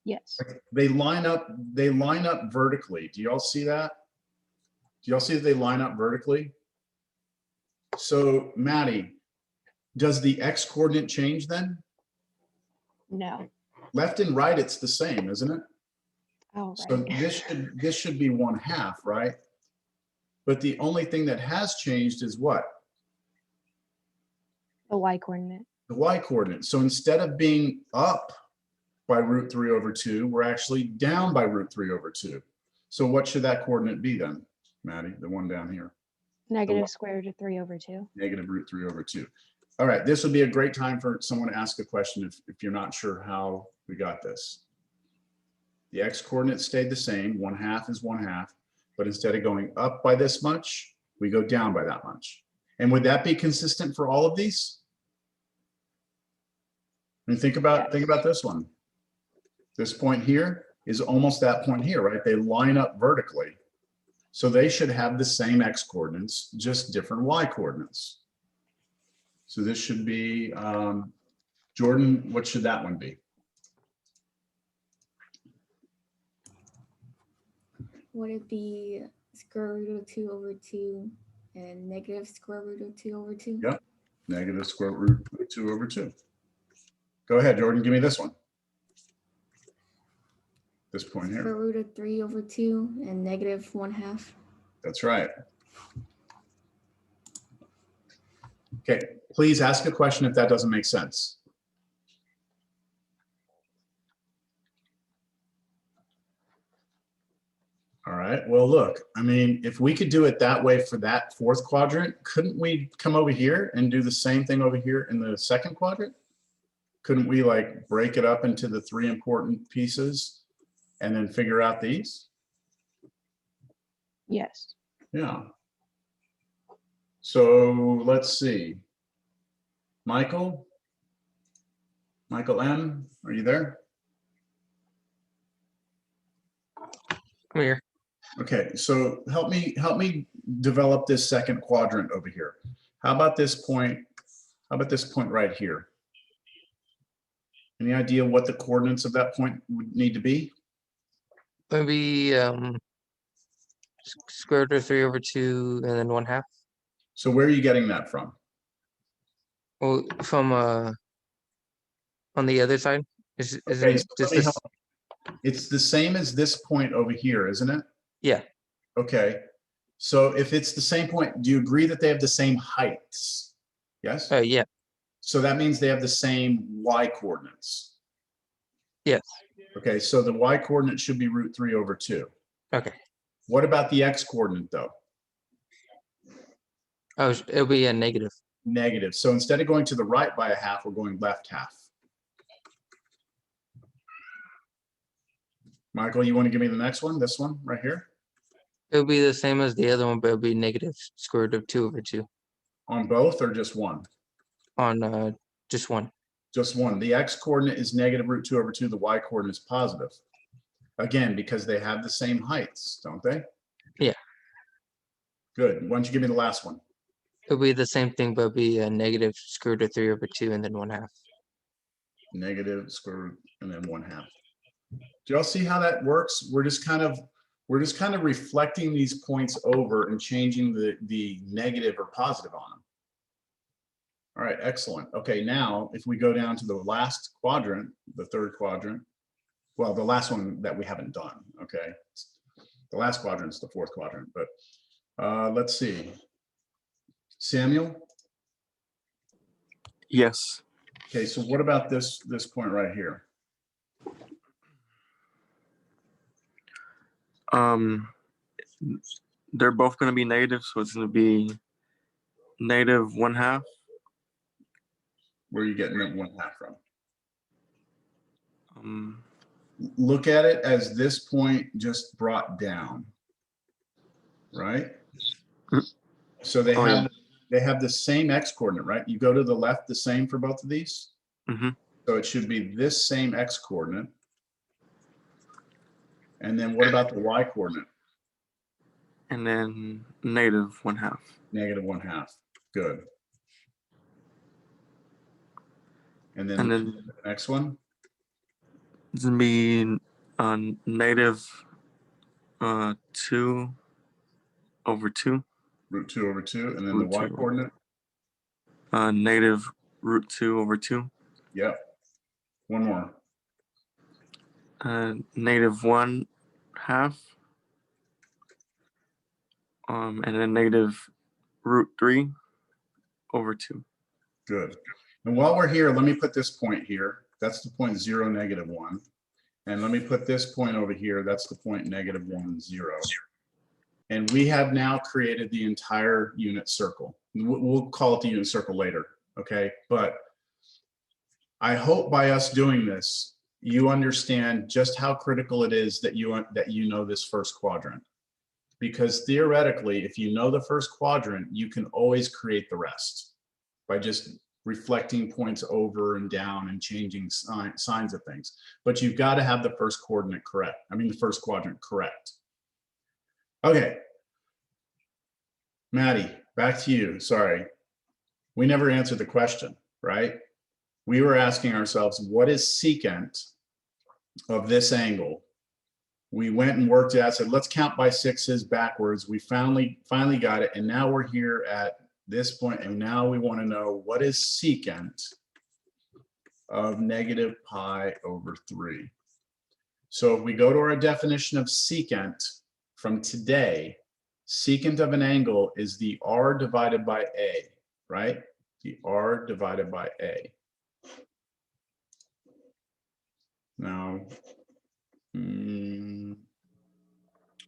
Yes. They line up vertically. Do y'all see that? Do y'all see that they line up vertically? So Maddie, does the x coordinate change then? No. Left and right, it's the same, isn't it? Oh, right. So this should be 1/2, right? But the only thing that has changed is what? The y coordinate. The y coordinate. So instead of being up by √3 over 2, we're actually down by √3 over 2. So what should that coordinate be then, Maddie? The one down here. Negative square root of 3 over 2. Negative √3 over 2. All right, this would be a great time for someone to ask a question if you're not sure how we got this. The x coordinate stayed the same, 1/2 is 1/2, but instead of going up by this much, we go down by that much. And would that be consistent for all of these? I mean, think about this one. This point here is almost that point here, right? They line up vertically. So they should have the same x coordinates, just different y coordinates. So this should be, Jordan, what should that one be? Would it be square root of 2 over 2 and negative square root of 2 over 2? Yep, negative square root of 2 over 2. Go ahead, Jordan, give me this one. This point here. Square root of 3 over 2 and negative 1/2. That's right. Okay, please ask a question if that doesn't make sense. All right, well, look, I mean, if we could do it that way for that fourth quadrant, couldn't we come over here and do the same thing over here in the second quadrant? Couldn't we like break it up into the 3 important pieces and then figure out these? Yes. Yeah. So let's see. Michael M, are you there? I'm here. Okay, so help me develop this second quadrant over here. How about this point? How about this point right here? Any idea what the coordinates of that point would need to be? Maybe square root of 3 over 2 and then 1/2. So where are you getting that from? Well, from on the other side. Isn't Okay, so just let me this? help. It's the same as this point over here, isn't it? Yeah. Okay. So if it's the same point, do you agree that they have the same heights? Yes? Yeah. So that means they have the same y coordinates. Yes. Okay, so the y coordinate should be root 3 over 2. Okay. What about the x coordinate though? Oh, it'll be a negative. Negative. So instead of going to the right by a half, we're going left half. Michael, you want to give me the next one? This one right here? It'll be the same as the other one, but it'll be negative square root of 2 over 2. On both or just one? On just one. Just one. The x coordinate is negative root 2 over 2. The y coordinate is positive. Again, because they have the same heights, don't they? Yeah. Good. Why don't you give me the last one? It'll be the same thing, but it'll be a negative square root of 3 over 2 and then 1/2. Negative square root and then 1/2. Do y'all see how that works? We're just kind of reflecting these points over and changing the negative or positive on them. All right, excellent. Okay, now if we go down to the last quadrant, the third quadrant, well, the last one that we haven't done, okay? The last quadrant is the fourth quadrant, but let's see. Samuel? Yes. Okay, so what about this point right here? They're both going to be negative, so it's going to be negative 1/2. Where are you getting that 1/2 from? Look at it as this point just brought down, right? So they have the same x coordinate, right? You go to the left the same for both of these. So it should be this same x coordinate. And then what about the y coordinate? And then negative 1/2. Negative 1/2. Good. And then the next one? It's going to be negative 2 over 2. Root 2 over 2. And then the y coordinate? Negative root 2 over 2. Yep. One more. Negative 1/2. And then negative root 3 over 2. Good. And while we're here, let me put this point here. That's the point 0, negative 1. And let me put this point over here. That's the point negative 1, 0. And we have now created the entire unit circle. We'll call it the unit circle later, okay? But I hope by us doing this, you understand just how critical it is that you know this first quadrant. Because theoretically, if you know the first quadrant, you can always create the rest by just reflecting points over and down and changing signs of things. But you've got to have the first coordinate correct. I mean, the first quadrant correct. Okay. Maddie, back to you. Sorry. We never answered the question, right? We were asking ourselves, what is secant of this angle? We went and worked it out, said, let's count by sixes backwards. We finally got it. And now we're here at this point, and now we want to know what is secant of negative pi over 3. So if we go to our definition of secant from today, secant of an angle is the r divided by a, right? The r divided by a. Now,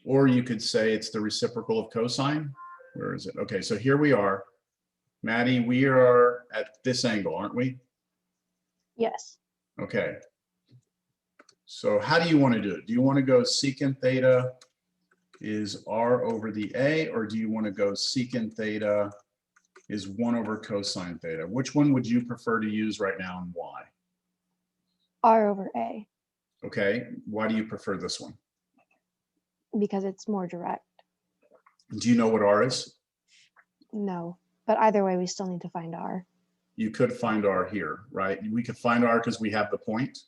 or you could say it's the reciprocal of cosine. Where is it? Okay, so here we are. Maddie, we are at this angle, aren't we? Yes. Okay. So how do you want to do it? Do you want to go secant theta is r over the a, or do you want to go secant theta is 1 over cosine theta? Which one would you prefer to use right now and why? R over A, Okay, why do you prefer this one? because it's more direct. Do you know what r is? No, but either way, we still need to find R. You could find r here, right? We could find r because we have the point.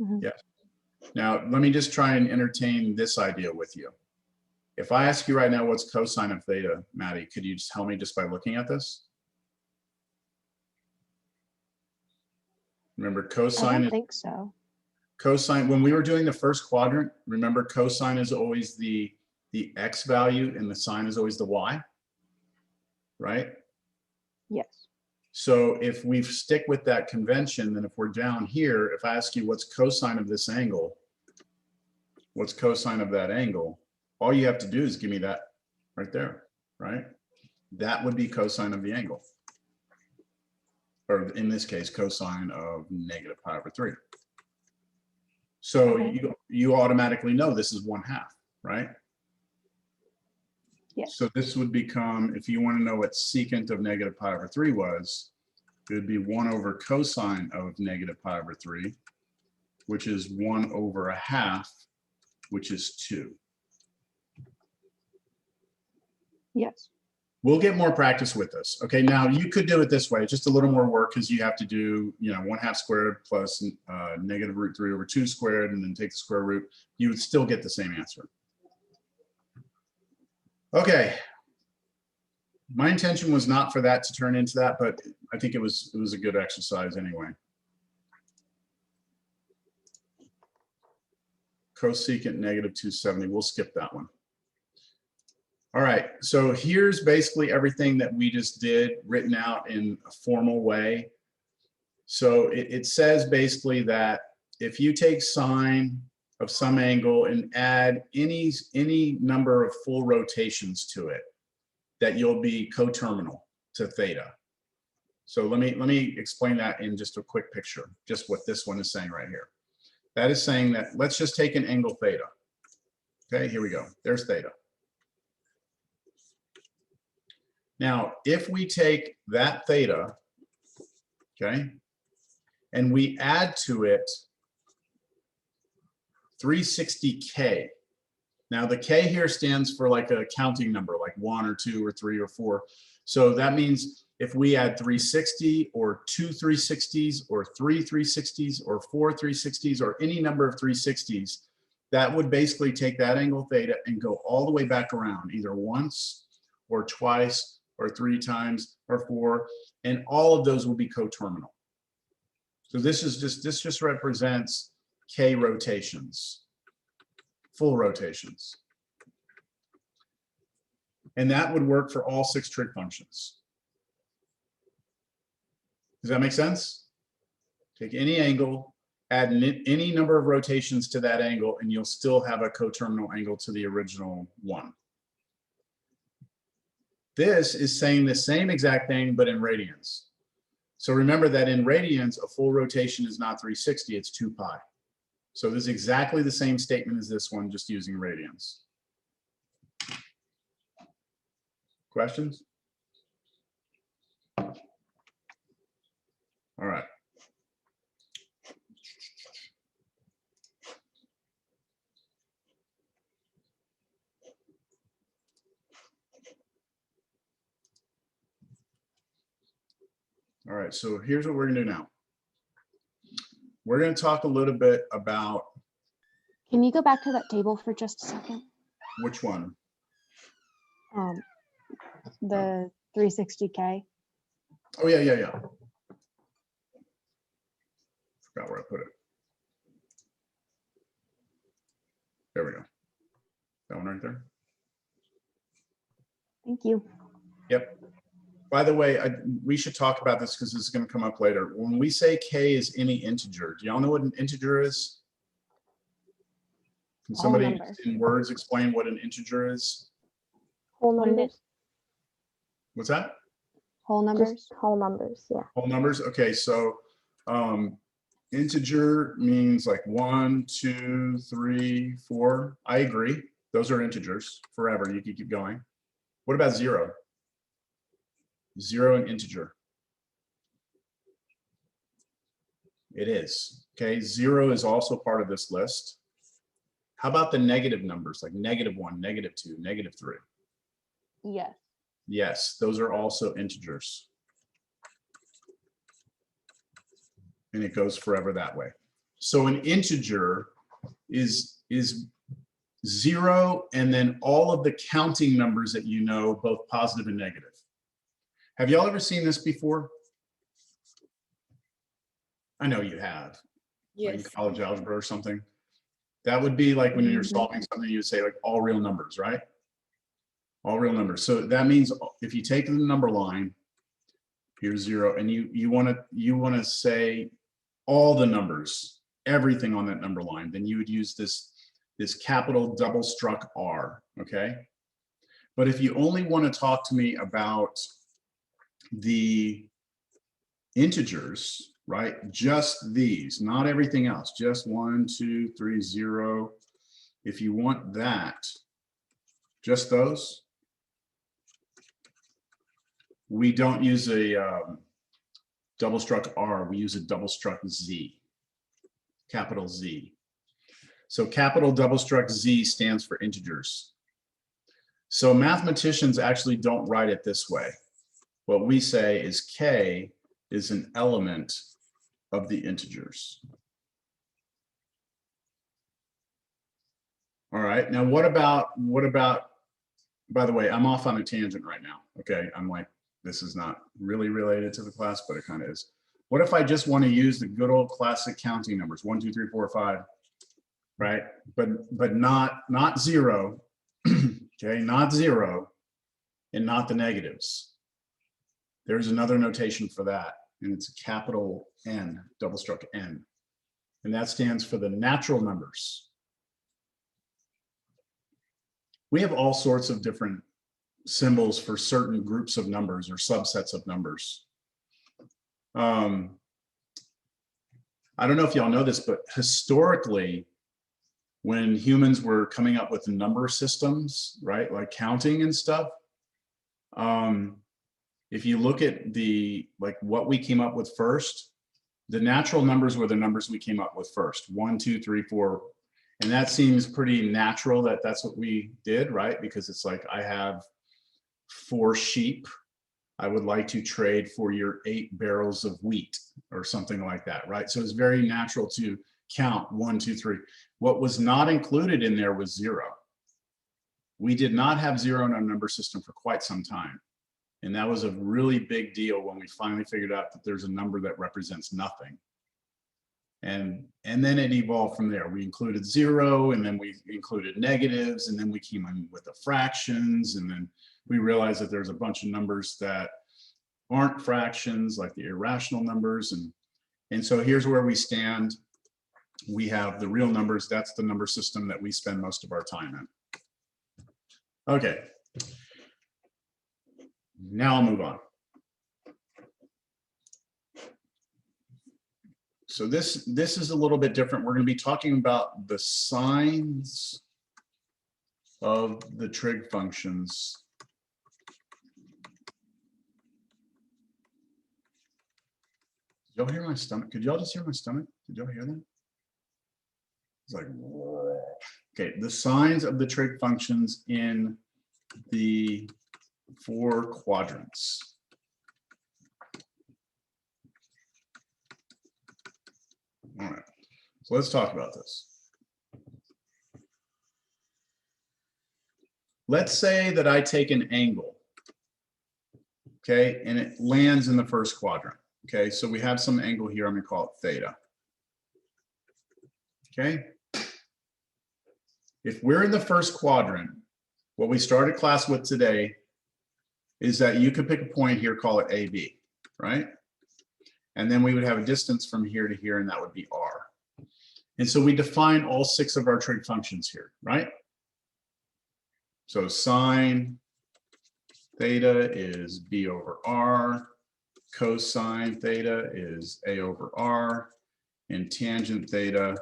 Mhm. Yes. Now, let me just try and entertain this idea with you. If I ask you right now, what's cosine of theta, Maddie, could you just tell me just by looking at this? Remember, I cosine don't is think so. cosine. When we were doing the first quadrant, remember cosine is always the x value and the sine is always the y, right? Yes. So if we stick with that convention, then if we're down here, if I ask you what's cosine of this angle, what's cosine of that angle, all you have to do is give me that right there, right? That would be cosine of the angle. Or in this case, cosine of negative pi over 3. So Okay. you automatically know this is 1/2, right? Yes. So this would become, if you want to know what secant of negative pi over 3 was, it would be 1 over cosine of negative pi over 3, which is 1 over 1/2, which is 2. Yes. We'll get more practice with this. Okay, now you could do it this way, just a little more work because you have to do, 1/2 squared plus negative root 3 over 2 squared and then take the square root. You would still get the same answer. Okay. My intention was not for that to turn into that, but I think it was a good exercise anyway. Cosecant negative 270, we'll skip that one. All right, so here's basically everything that we just did written out in a formal way. So it says basically that if you take sine of some angle and add any number of full rotations to it, that you'll be coterminal to theta. So let me explain that in just a quick picture, just what this one is saying right here. That is saying that let's just take an angle theta. Okay, here we go. There's theta. Now, if we take that theta, okay, and we add to it 360K. Now the K here stands for like a counting number, like 1 or 2 or 3 or 4. So that means if we add 360 or 2 360s or 3 360s or 4 360s or any number of 360s, that would basically take that angle theta and go all the way back around, either once or twice or 3 times or 4, and all of those will be coterminal. So this just represents K rotations, full rotations. And that would work for all 6 trig functions. Does that make sense? Take any angle, add any number of rotations to that angle, and you'll still have a coterminal angle to the original one. This is saying the same exact thing, but in radians. So remember that in radians, a full rotation is not 360, it's 2 pi. So this is exactly the same statement as this one, just using radians. Questions? All right. All right, so here's what we're gonna do now. We're gonna talk a little bit about Can you go back to that table for just a second? which one. The 360K. Oh, yeah. Forgot where I put it. There we go. That one right there. Thank you. Yep. By the way, we should talk about this because this is going to come up later. When we say K is any integer, do y'all know what an integer is? Can Whole somebody number. in words explain what an integer is? Whole What it numbers. What's that? Whole numbers. Just whole numbers. Yeah. Whole numbers? Okay, so integer means like 1, 2, 3, 4. I agree. Those are integers forever. You can keep going. What about 0? 0 an integer. It is. Okay, 0 is also part of this list. How about the negative numbers like -1, -2, -3? Yes. Yes, those are also integers. And it goes forever that way. So an integer is 0 and then all of the counting numbers that you know, both positive and negative. Have y'all ever seen this before? I know you have. Like in Yes. college algebra or something. That would be like when you're solving something, you would say like all real numbers, right? All real numbers. So that means if you take the number line, here's 0, and you want to say all the numbers, everything on that number line, then you would use this capital double struck R, okay? But if you only want to talk to me about the integers, right? Just these, not everything else, just 1, 2, 3, 0. If you want that, just those, we don't use a double struck R, we use a double struck Z, capital Z. So capital double struck Z stands for integers. So mathematicians actually don't write it this way. What we say is K is an element of the integers. All right, now what about, by the way, I'm off on a tangent right now, okay? I'm like, this is not really related to the class, but it kind of is. What if I just want to use the good old classic counting numbers, 1, 2, 3, 4, 5, right? But not 0, okay? Not 0 and not the negatives. There's another notation for that, and it's a capital N, double struck N. And that stands for the natural numbers. We have all sorts of different symbols for certain groups of numbers or subsets of numbers. I don't know if y'all know this, but historically, when humans were coming up with number systems, right, like counting and stuff, if you look at what we came up with first, the natural numbers were the numbers we came up with first, 1, 2, 3, 4. And that seems pretty natural that that's what we did, right? Because it's like, I have 4 sheep. I would like to trade for your 8 barrels of wheat or something like that, right? So it's very natural to count 1, 2, 3. What was not included in there was 0. We did not have 0 in our number system for quite some time. And that was a really big deal when we finally figured out that there's a number that represents nothing. And then it evolved from there. We included 0, and then we included negatives, and then we came in with the fractions, and then we realized that there's a bunch of numbers that aren't fractions, like the irrational numbers. And so here's where we stand. We have the real numbers. That's the number system that we spend most of our time in. Okay. Now I'll move on. So this is a little bit different. We're going to be talking about the signs of the trig functions. Did y'all hear my stomach? Could y'all just hear my stomach? Did y'all hear that? It's like, okay, the signs of the trig functions in the 4 quadrants. All right, so let's talk about this. Let's say that I take an angle, okay, and it lands in the first quadrant. Okay, so we have some angle here. I'm going to call it theta. Okay. If we're in the first quadrant, what we started class with today is that you could pick a point here, call it AB, right? And then we would have a distance from here to here, and that would be R. And so we define all 6 of our trig functions here, right? So sine theta is B over R, cosine theta is A over R, and tangent theta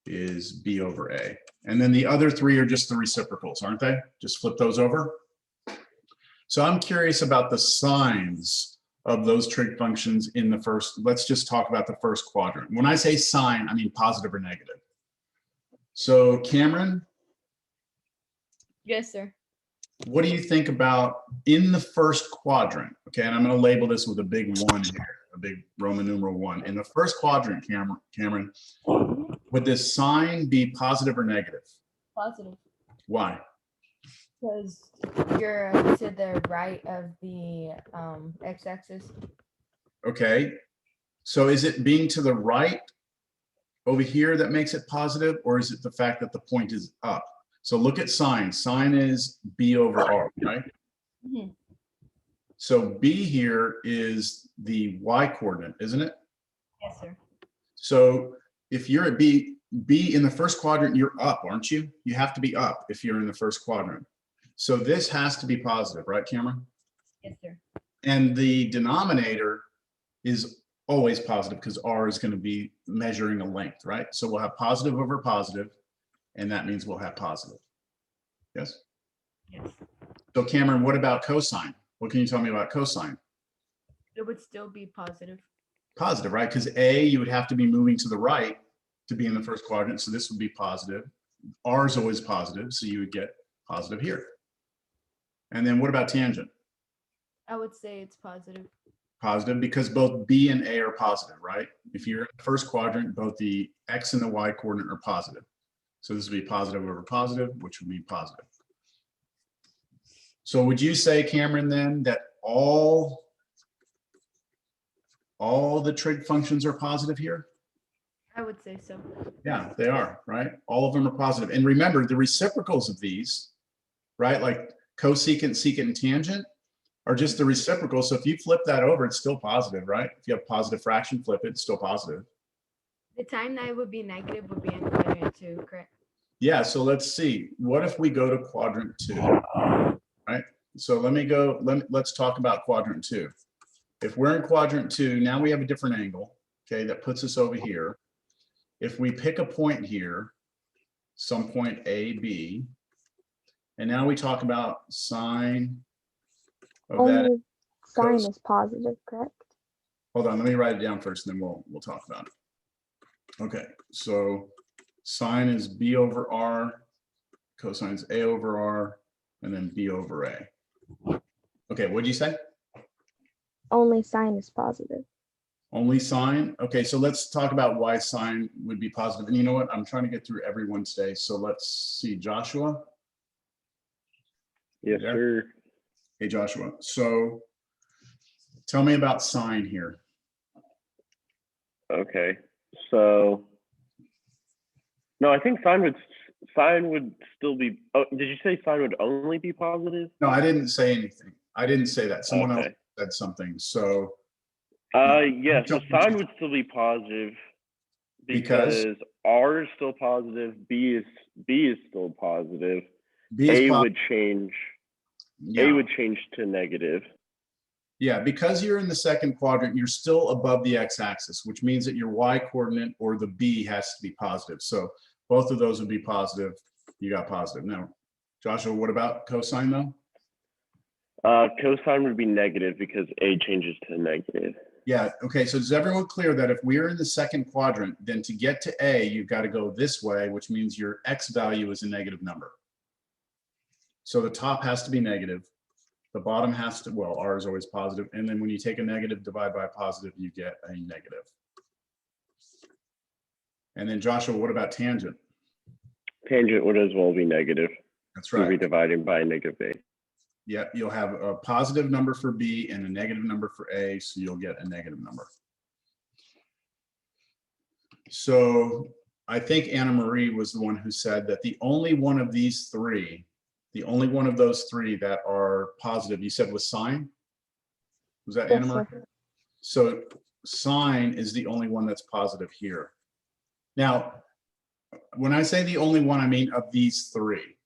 is B over A. And then the other 3 are just the reciprocals, aren't they? Just flip those over. So I'm curious about the signs of those trig functions in the first, let's just talk about the first quadrant. When I say sign, I mean positive or negative. So Cameron, Yes, sir. what do you think about in the first quadrant? Okay, and I'm going to label this with a big 1 here, a big Roman numeral 1. In the first quadrant, Cameron, would this sign be positive or negative? Positive. Why? Because you're to the right of the x-axis. Okay, so is it being to the right over here that makes it positive, or is it the fact that the point is up? So look at sine. Sine is B over R, right? Mm-hmm. So B here is the y coordinate, isn't it? Yes, sir. So if you're at B in the first quadrant, you're up, aren't you? You have to be up if you're in the first quadrant. So this has to be positive, right, Cameron? Yes, sir. And the denominator is always positive because R is going to be measuring a length, right? So we'll have positive over positive, and that means we'll have positive. Yes? Yes. So Cameron, what about cosine? What can you tell me about cosine? It would still be positive. Positive, right? Because A, you would have to be moving to the right to be in the first quadrant, so this would be positive. R is always positive, so you would get positive here. And then what about tangent? I would say it's positive. Positive because both B and A are positive, right? If you're in the first quadrant, both the X and the Y coordinate are positive. So this would be positive over positive, which would be positive. So would you say, Cameron, then that all the trig functions are positive here? I would say so. Yeah, they are, right? All of them are positive. And remember, the reciprocals of these, right, like cosecant, secant, and tangent, are just the reciprocal. So if you flip that over, it's still positive, right? If you have positive fraction, flip it, it's still positive. The time that it would be negative would be in quadrant 2, correct? Yeah, so let's see. What if we go to quadrant 2, right? So let's talk about quadrant 2. If we're in quadrant 2, now we have a different angle, okay, that puts us over here. If we pick a point here, some point A, B, and now we talk about sine of that. Only sine is positive, correct? Hold on, let me write it down first, and then we'll talk about it. Okay, so sine is B over R, cosine is A over R, and then B over A. Okay, what did you say? Only sine is positive. Only sine? Okay, so let's talk about why sine would be positive. And you know what? I'm trying to get through everyone today. So let's see, Joshua. Yes, sir. Hey, Joshua. So tell me about sine here. Okay, so no, I think sine would still be. Oh, did you say sine would only be positive? No, I didn't say anything. I didn't say that. Someone else Okay. said something. So yeah, so sine would still be positive because R is still positive, B is still positive. A would change. Yeah. A would change to negative. Yeah, because you're in the second quadrant, you're still above the x-axis, which means that your y coordinate or the B has to be positive. So both of those would be positive. You got positive. Now, Joshua, what about cosine though? Cosine would be negative because A changes to negative. Yeah, okay, so is everyone clear that if we're in the second quadrant, then to get to A, you've got to go this way, which means your X value is a negative number. So the top has to be negative. The bottom has to, well, R is always positive. And then when you take a negative, divide by a positive, you get a negative. And then Joshua, what about tangent? Tangent would as well be negative. That's You'll right. be dividing by negative A. Yeah, you'll have a positive number for B and a negative number for A, so you'll get a negative number. So I think Anna Marie was the one who said that the only one of these three, the only one of those three that are positive, you said was sine? Was that Yes, Anna Marie? sir. So sine is the only one that's positive here. Now, when I say the only one, I mean of these three.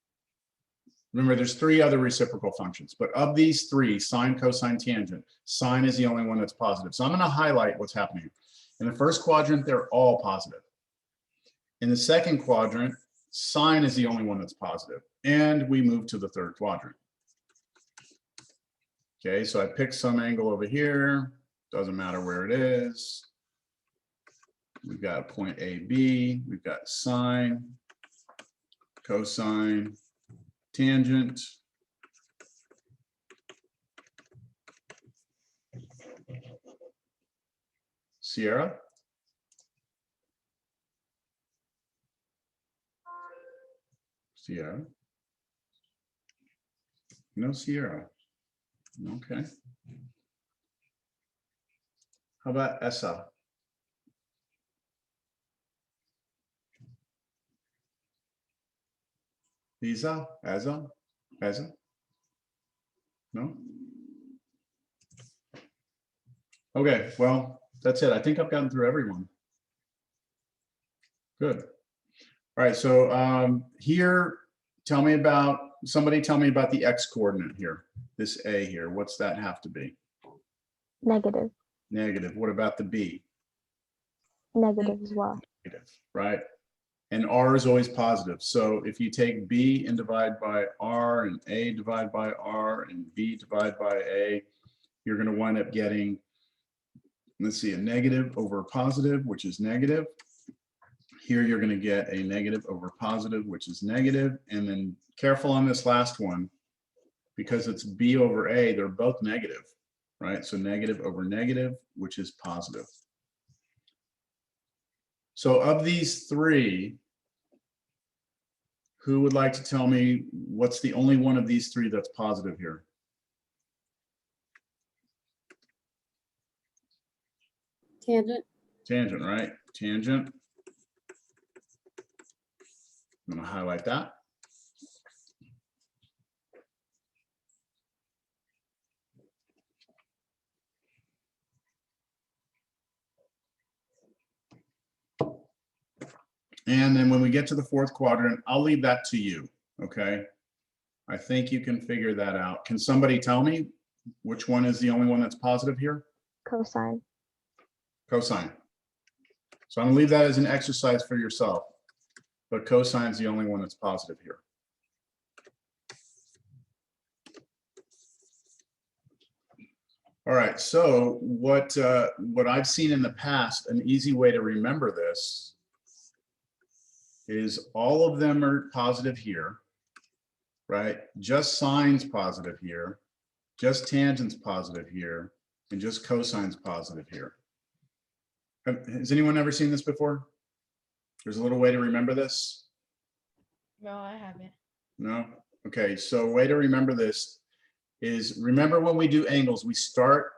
Remember, there's three other reciprocal functions, but of these three, sine, cosine, tangent, sine is the only one that's positive. So I'm going to highlight what's happening. In the first quadrant, they're all positive. In the second quadrant, sine is the only one that's positive. And we move to the third quadrant. Okay, so I pick some angle over here. Doesn't matter where it is. We've got a point AB. We've got sine, cosine, tangent. Sierra? Sierra? No Sierra. Okay. How about Essa? Isa? Asa? Asa? No? Okay, well, that's it. I think I've gotten through everyone. Good. All right, so here, somebody tell me about the X coordinate here, this A here. What's that have to be? Negative. Negative. What about the B? Negative as well. Negative, right? And R is always positive. So if you take B and divide by R and A divide by R and B divide by A, you're going to wind up getting, let's see, a negative over a positive, which is negative. Here you're going to get a negative over positive, which is negative. And then careful on this last one, because it's B over A, they're both negative, right? So negative over negative, which is positive. So of these three, who would like to tell me what's the only one of these three that's positive here? Tangent. Tangent, right? Tangent. I'm going to highlight that. And then when we get to the fourth quadrant, I'll leave that to you, okay? I think you can figure that out. Can somebody tell me which one is the only one that's positive here? Cosine. Cosine. So I'm gonna leave that as an exercise for yourself, but cosine is the only one that's positive here. All right, so what I've seen in the past, an easy way to remember this is all of them are positive here, right? Just sine's positive here, just tangent's positive here, and just cosine's positive here. Has anyone ever seen this before? There's a little way to remember this? No, I haven't. No? Okay, so way to remember this is, remember when we do angles, we start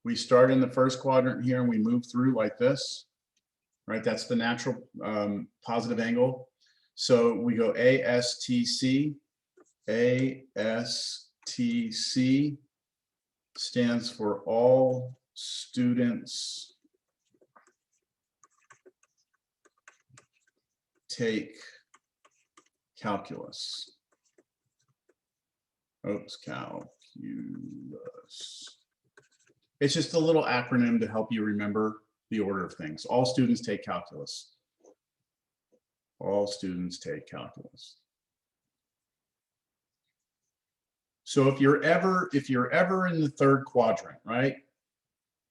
in the first quadrant here and we move through like this, right? That's the natural positive angle. So we go ASTC. ASTC stands for all students take calculus. Oops, calculus. It's just a little acronym to help you remember the order of things. All students take calculus. All students take calculus. So if you're ever in the third quadrant, right?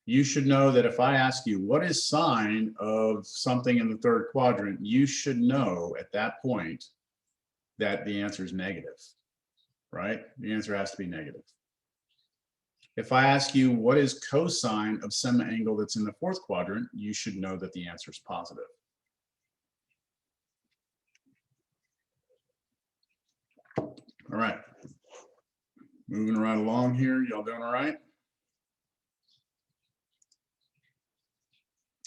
you should know that if I ask you, what is sine of something in the third quadrant, you should know at that point that the answer is negative, right? The answer has to be negative. If I ask you, what is cosine of some angle that's in the fourth quadrant, you should know that the answer is positive. All right. Moving right along here. Y'all doing all right?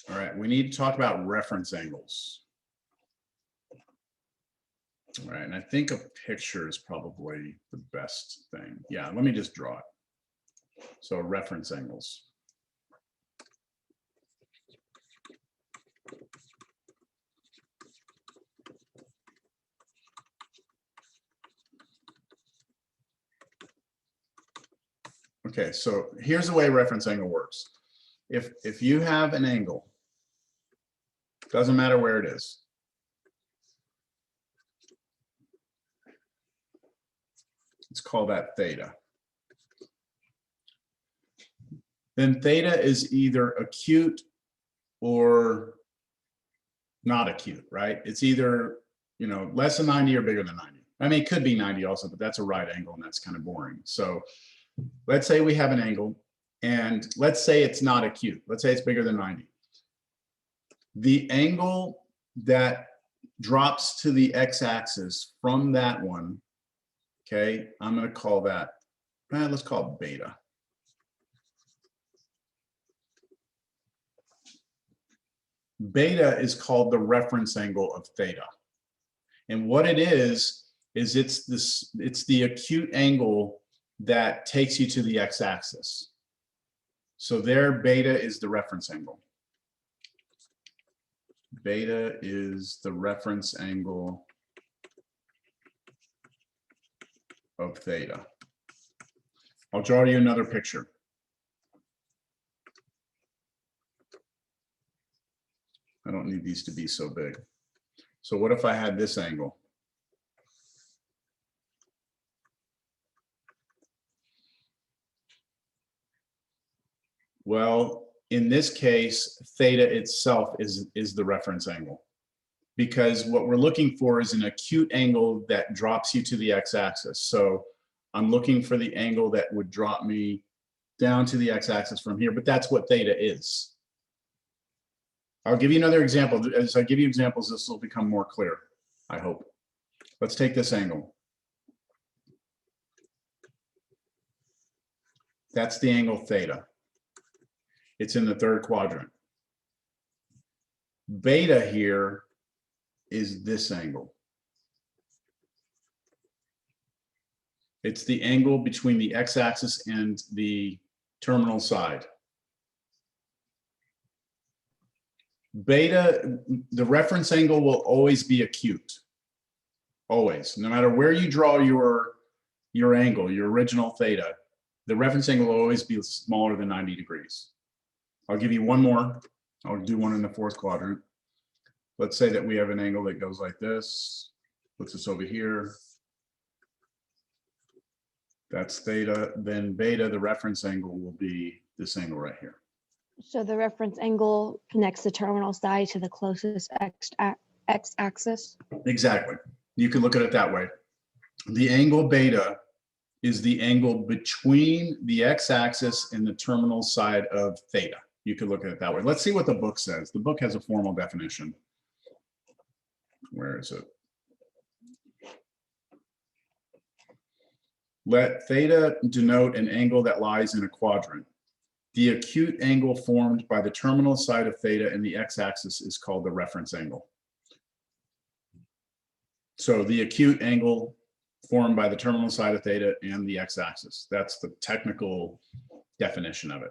All right. We need to talk about reference angles. All right. And I think a picture is probably the best thing. Yeah. Let me just draw it. So reference angles. Okay, so here's the way reference angle works. If you have an angle, doesn't matter where it is. Let's call that theta. Then theta is either acute or not acute, right? It's either, you know, less than 90 or bigger than 90. I mean, it could be 90 also, but that's a right angle and that's kind of boring. So let's say we have an angle and let's say it's not acute. Let's say it's bigger than 90. The angle that drops to the x-axis from that one, okay, I'm going to call that, let's call it beta. Beta is called the reference angle of theta. And what it is it's the acute angle that takes you to the x-axis. So there, beta is the reference angle. Beta is the reference angle of theta. I'll draw you another picture. I don't need these to be so big. So what if I had this angle? Well, in this case, theta itself is the reference angle, because what we're looking for is an acute angle that drops you to the x-axis. So I'm looking for the angle that would drop me down to the x-axis from here, but that's what theta is. I'll give you another example. As I give you examples, this will become more clear, I hope. Let's take this angle. That's the angle theta. It's in the third quadrant. Beta here is this angle. It's the angle between the x-axis and the terminal side. Beta, the reference angle will always be acute. Always. No matter where you draw your angle, your original theta, the reference angle will always be smaller than 90 degrees. I'll give you one more. I'll do one in the fourth quadrant. Let's say that we have an angle that goes like this, puts us over here. That's theta. Then beta, the reference angle, will be this angle right here. So the reference angle connects the terminal side to the closest x-axis. Exactly. You can look at it that way. The angle beta is the angle between the x-axis and the terminal side of theta. You could look at it that way. Let's see what the book says. The book has a formal definition. Where is it? Let theta denote an angle that lies in a quadrant. The acute angle formed by the terminal side of theta and the x-axis is called the reference angle. So the acute angle formed by the terminal side of theta and the x-axis. That's the technical definition of it.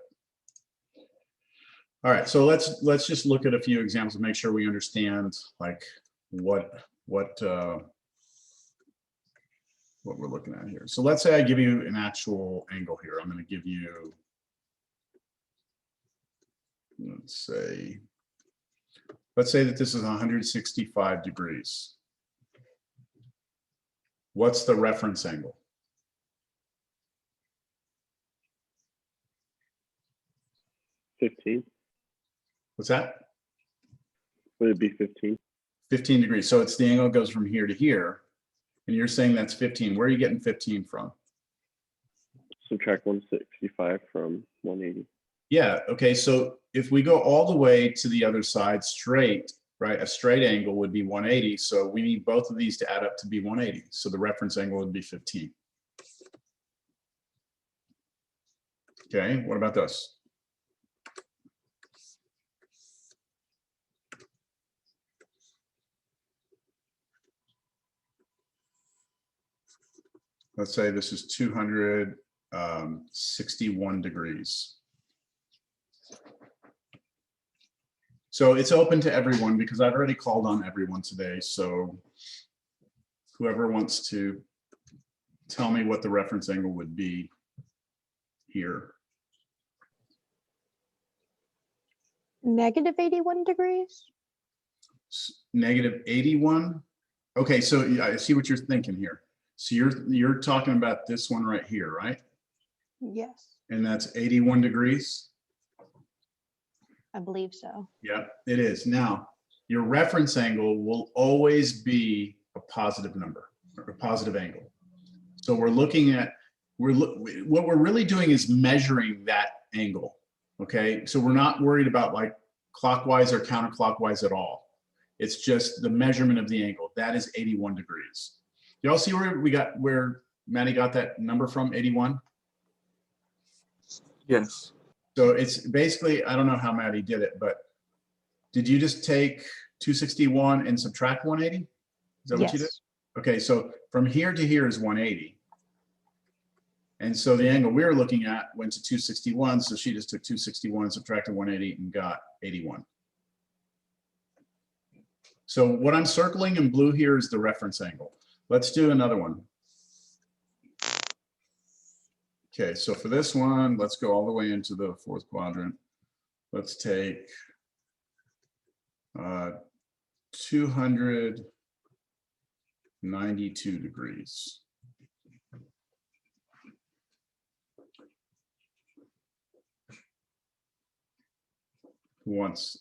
All right, so let's just look at a few examples and make sure we understand like what we're looking at here. So let's say I give you an actual angle here. I'm going to give you, let's say that this is 165 degrees. What's the reference angle? 15. What's that? Would it be 15? 15 degrees. So it's the angle that goes from here to here. And you're saying that's 15. Where are you getting 15 from? Subtract 165 from 180. Yeah, okay, so if we go all the way to the other side straight, right, a straight angle would be 180. So we need both of these to add up to be 180. So the reference angle would be 15. Okay, what about this? Let's say this is 261 degrees. So it's open to everyone because I've already called on everyone today. So whoever wants to tell me what the reference angle would be here. Negative 81 degrees? Negative 81. Okay, so yeah, I see what you're thinking here. So you're talking about this one right here, right? Yes, And that's 81 degrees. I believe so. Yeah, it is. Now, your reference angle will always be a positive number, or a positive angle. So we're looking at, what we're really doing is measuring that angle, okay? So we're not worried about like clockwise or counterclockwise at all. It's just the measurement of the angle. That is 81 degrees. Y'all see where Maddie got that number from, 81? Yes. So it's basically, I don't know how Maddie did it, but did you just take 261 and subtract 180? Is that what you did? Yes. Okay, so from here to here is 180. And so the angle we were looking at went to 261, so she just took 261, subtracted 180, and got 81. So what I'm circling in blue here is the reference angle. Let's do another one. Okay, so for this one, let's go all the way into the fourth quadrant. Let's take 292 degrees. Who wants?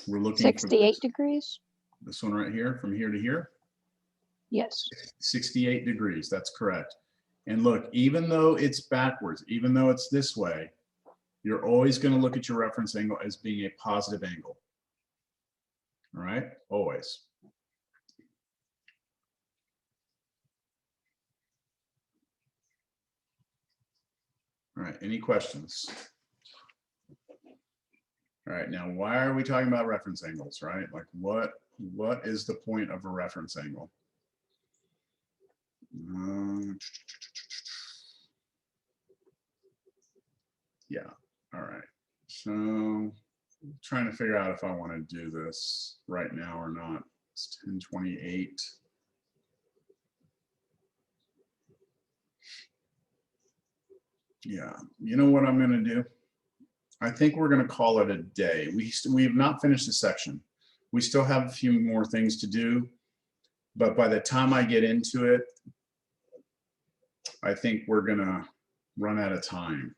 We're looking 68 degrees? This one right here, from here to here? Yes. 68 degrees, that's correct. And look, even though it's backwards, even though it's this way, you're always going to look at your reference angle as being a positive angle. All right, always. All right, any questions? All right, now why are we talking about reference angles, right? Like what is the point of a reference angle? Yeah, all right. So I'm trying to figure out if I want to do this right now or not. It's 10:28. Yeah, you know what I'm going to do? I think we're going to call it a day. We have not finished the section. We still have a few more things to do, but by the time I get into it, I think we're going to run out of time.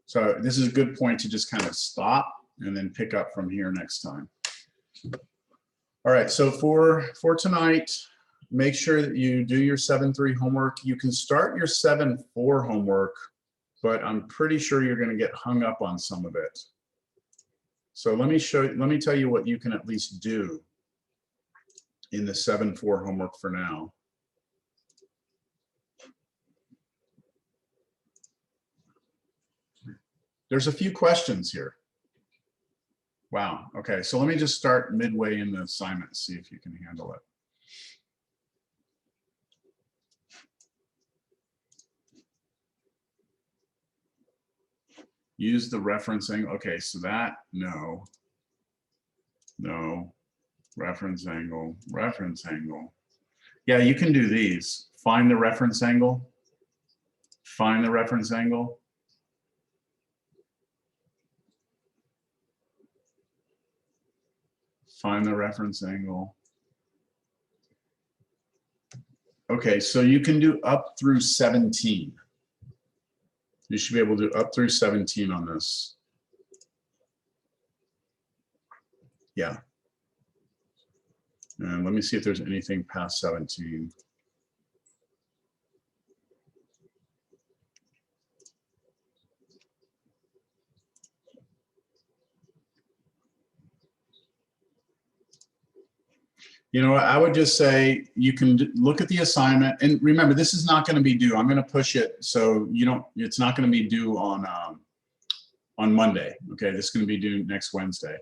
So this is a good point to just kind of stop and then pick up from here next time. All right, so for tonight, make sure that you do your 7-3 homework. You can start your 7-4 homework, but I'm pretty sure you're going to get hung up on some of it. So let me tell you what you can at least do in the 7-4 homework for now. There's a few questions here. Wow, okay, so let me just start midway in the assignment, see if you can handle it. Use the reference angle. Okay, so that, no, reference angle. Yeah, you can do these. Find the reference angle. Find the reference angle. Find the reference angle. Okay, so you can do up through 17. You should be able to do up through 17 on this. Yeah. And let me see if there's anything past 17. You know what, I would just say you can look at the assignment, and remember, this is not going to be due. I'm going to push it so you don't, it's not going to be due on Monday. Okay, this is going to be due next Wednesday.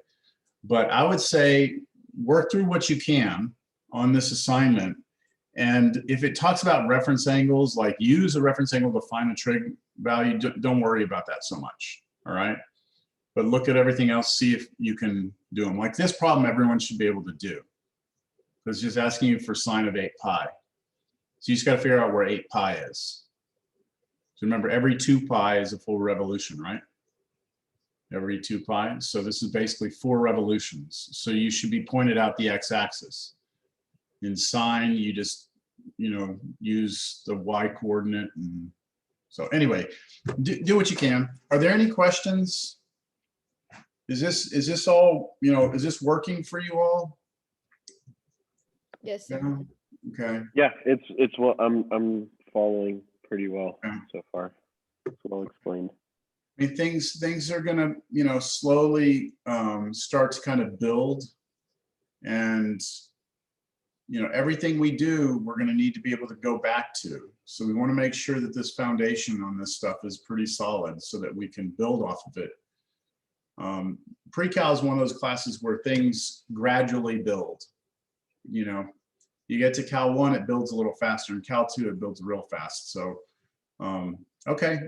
But I would say work through what you can on this assignment. And if it talks about reference angles, like use a reference angle to find a trig value, don't worry about that so much. All right. But look at everything else, see if you can do them. Like this problem, everyone should be able to do. It's just asking you for sine of 8 pi. So you just got to figure out where 8 pi is. So remember, every 2 pi is a full revolution, right? Every 2 pi. So this is basically 4 revolutions. So you should be pointed out the x-axis. In sine, you just, you know, use the y coordinate. And so anyway, do what you can. Are there any questions? Is this all, you know, is this working for you all? Yes, sir. Yeah. Okay. Yeah, it's what I'm following pretty well so far. That's what I'll explain. I mean, things are gonna, you know, slowly start to kind of build, and you know, everything we do, we're gonna need to be able to go back to. So we want to make sure that this foundation on this stuff is pretty solid, so that we can build off of it. Pre-cal is one of those classes where things gradually build. You know, you get to Cal 1, it builds a little faster, and Cal 2, it builds real fast. So, okay.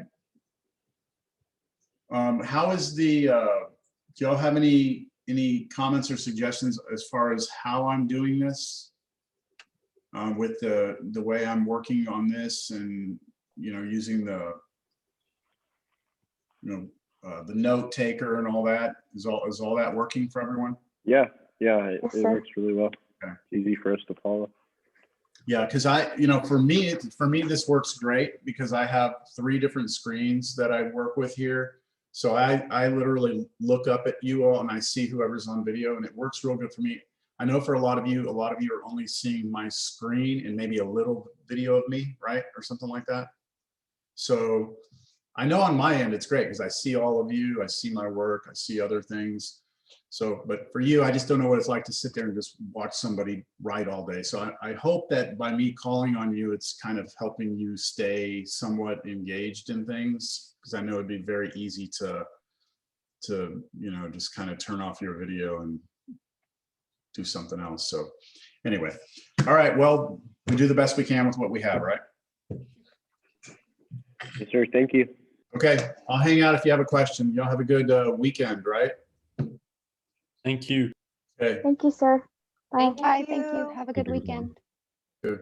How is the, do y'all have any comments or suggestions as far as how I'm doing this? With the way I'm working on this, and, you know, using the, you know, the note taker and all that, is all that working for everyone? Yeah, it Yes, sir. works really well. Okay. It's easy for us to follow. Yeah, because you know, for me, this works great because I have 3 different screens that I work with here. So I literally look up at you all and I see whoever's on video, and it works real good for me. I know for a lot of you are only seeing my screen and maybe a little video of me, right? Or something like that. So I know on my end, it's great because I see all of you, I see my work, I see other things. So, but for you, I just don't know what it's like to sit there and just watch somebody write all day. So I hope that by me calling on you, it's kind of helping you stay somewhat engaged in things, because I know it'd be very easy to, you know, just kind of turn off your video and do something else. So anyway, all right, well, we do the best we can with what we have, right? Yes, sir. Thank you. Okay, I'll hang out if you have a question. Y'all have a good weekend, right? Thank you. Okay. Thank you, sir. Bye. Bye, thank you. Have a good Thank you. weekend. Good.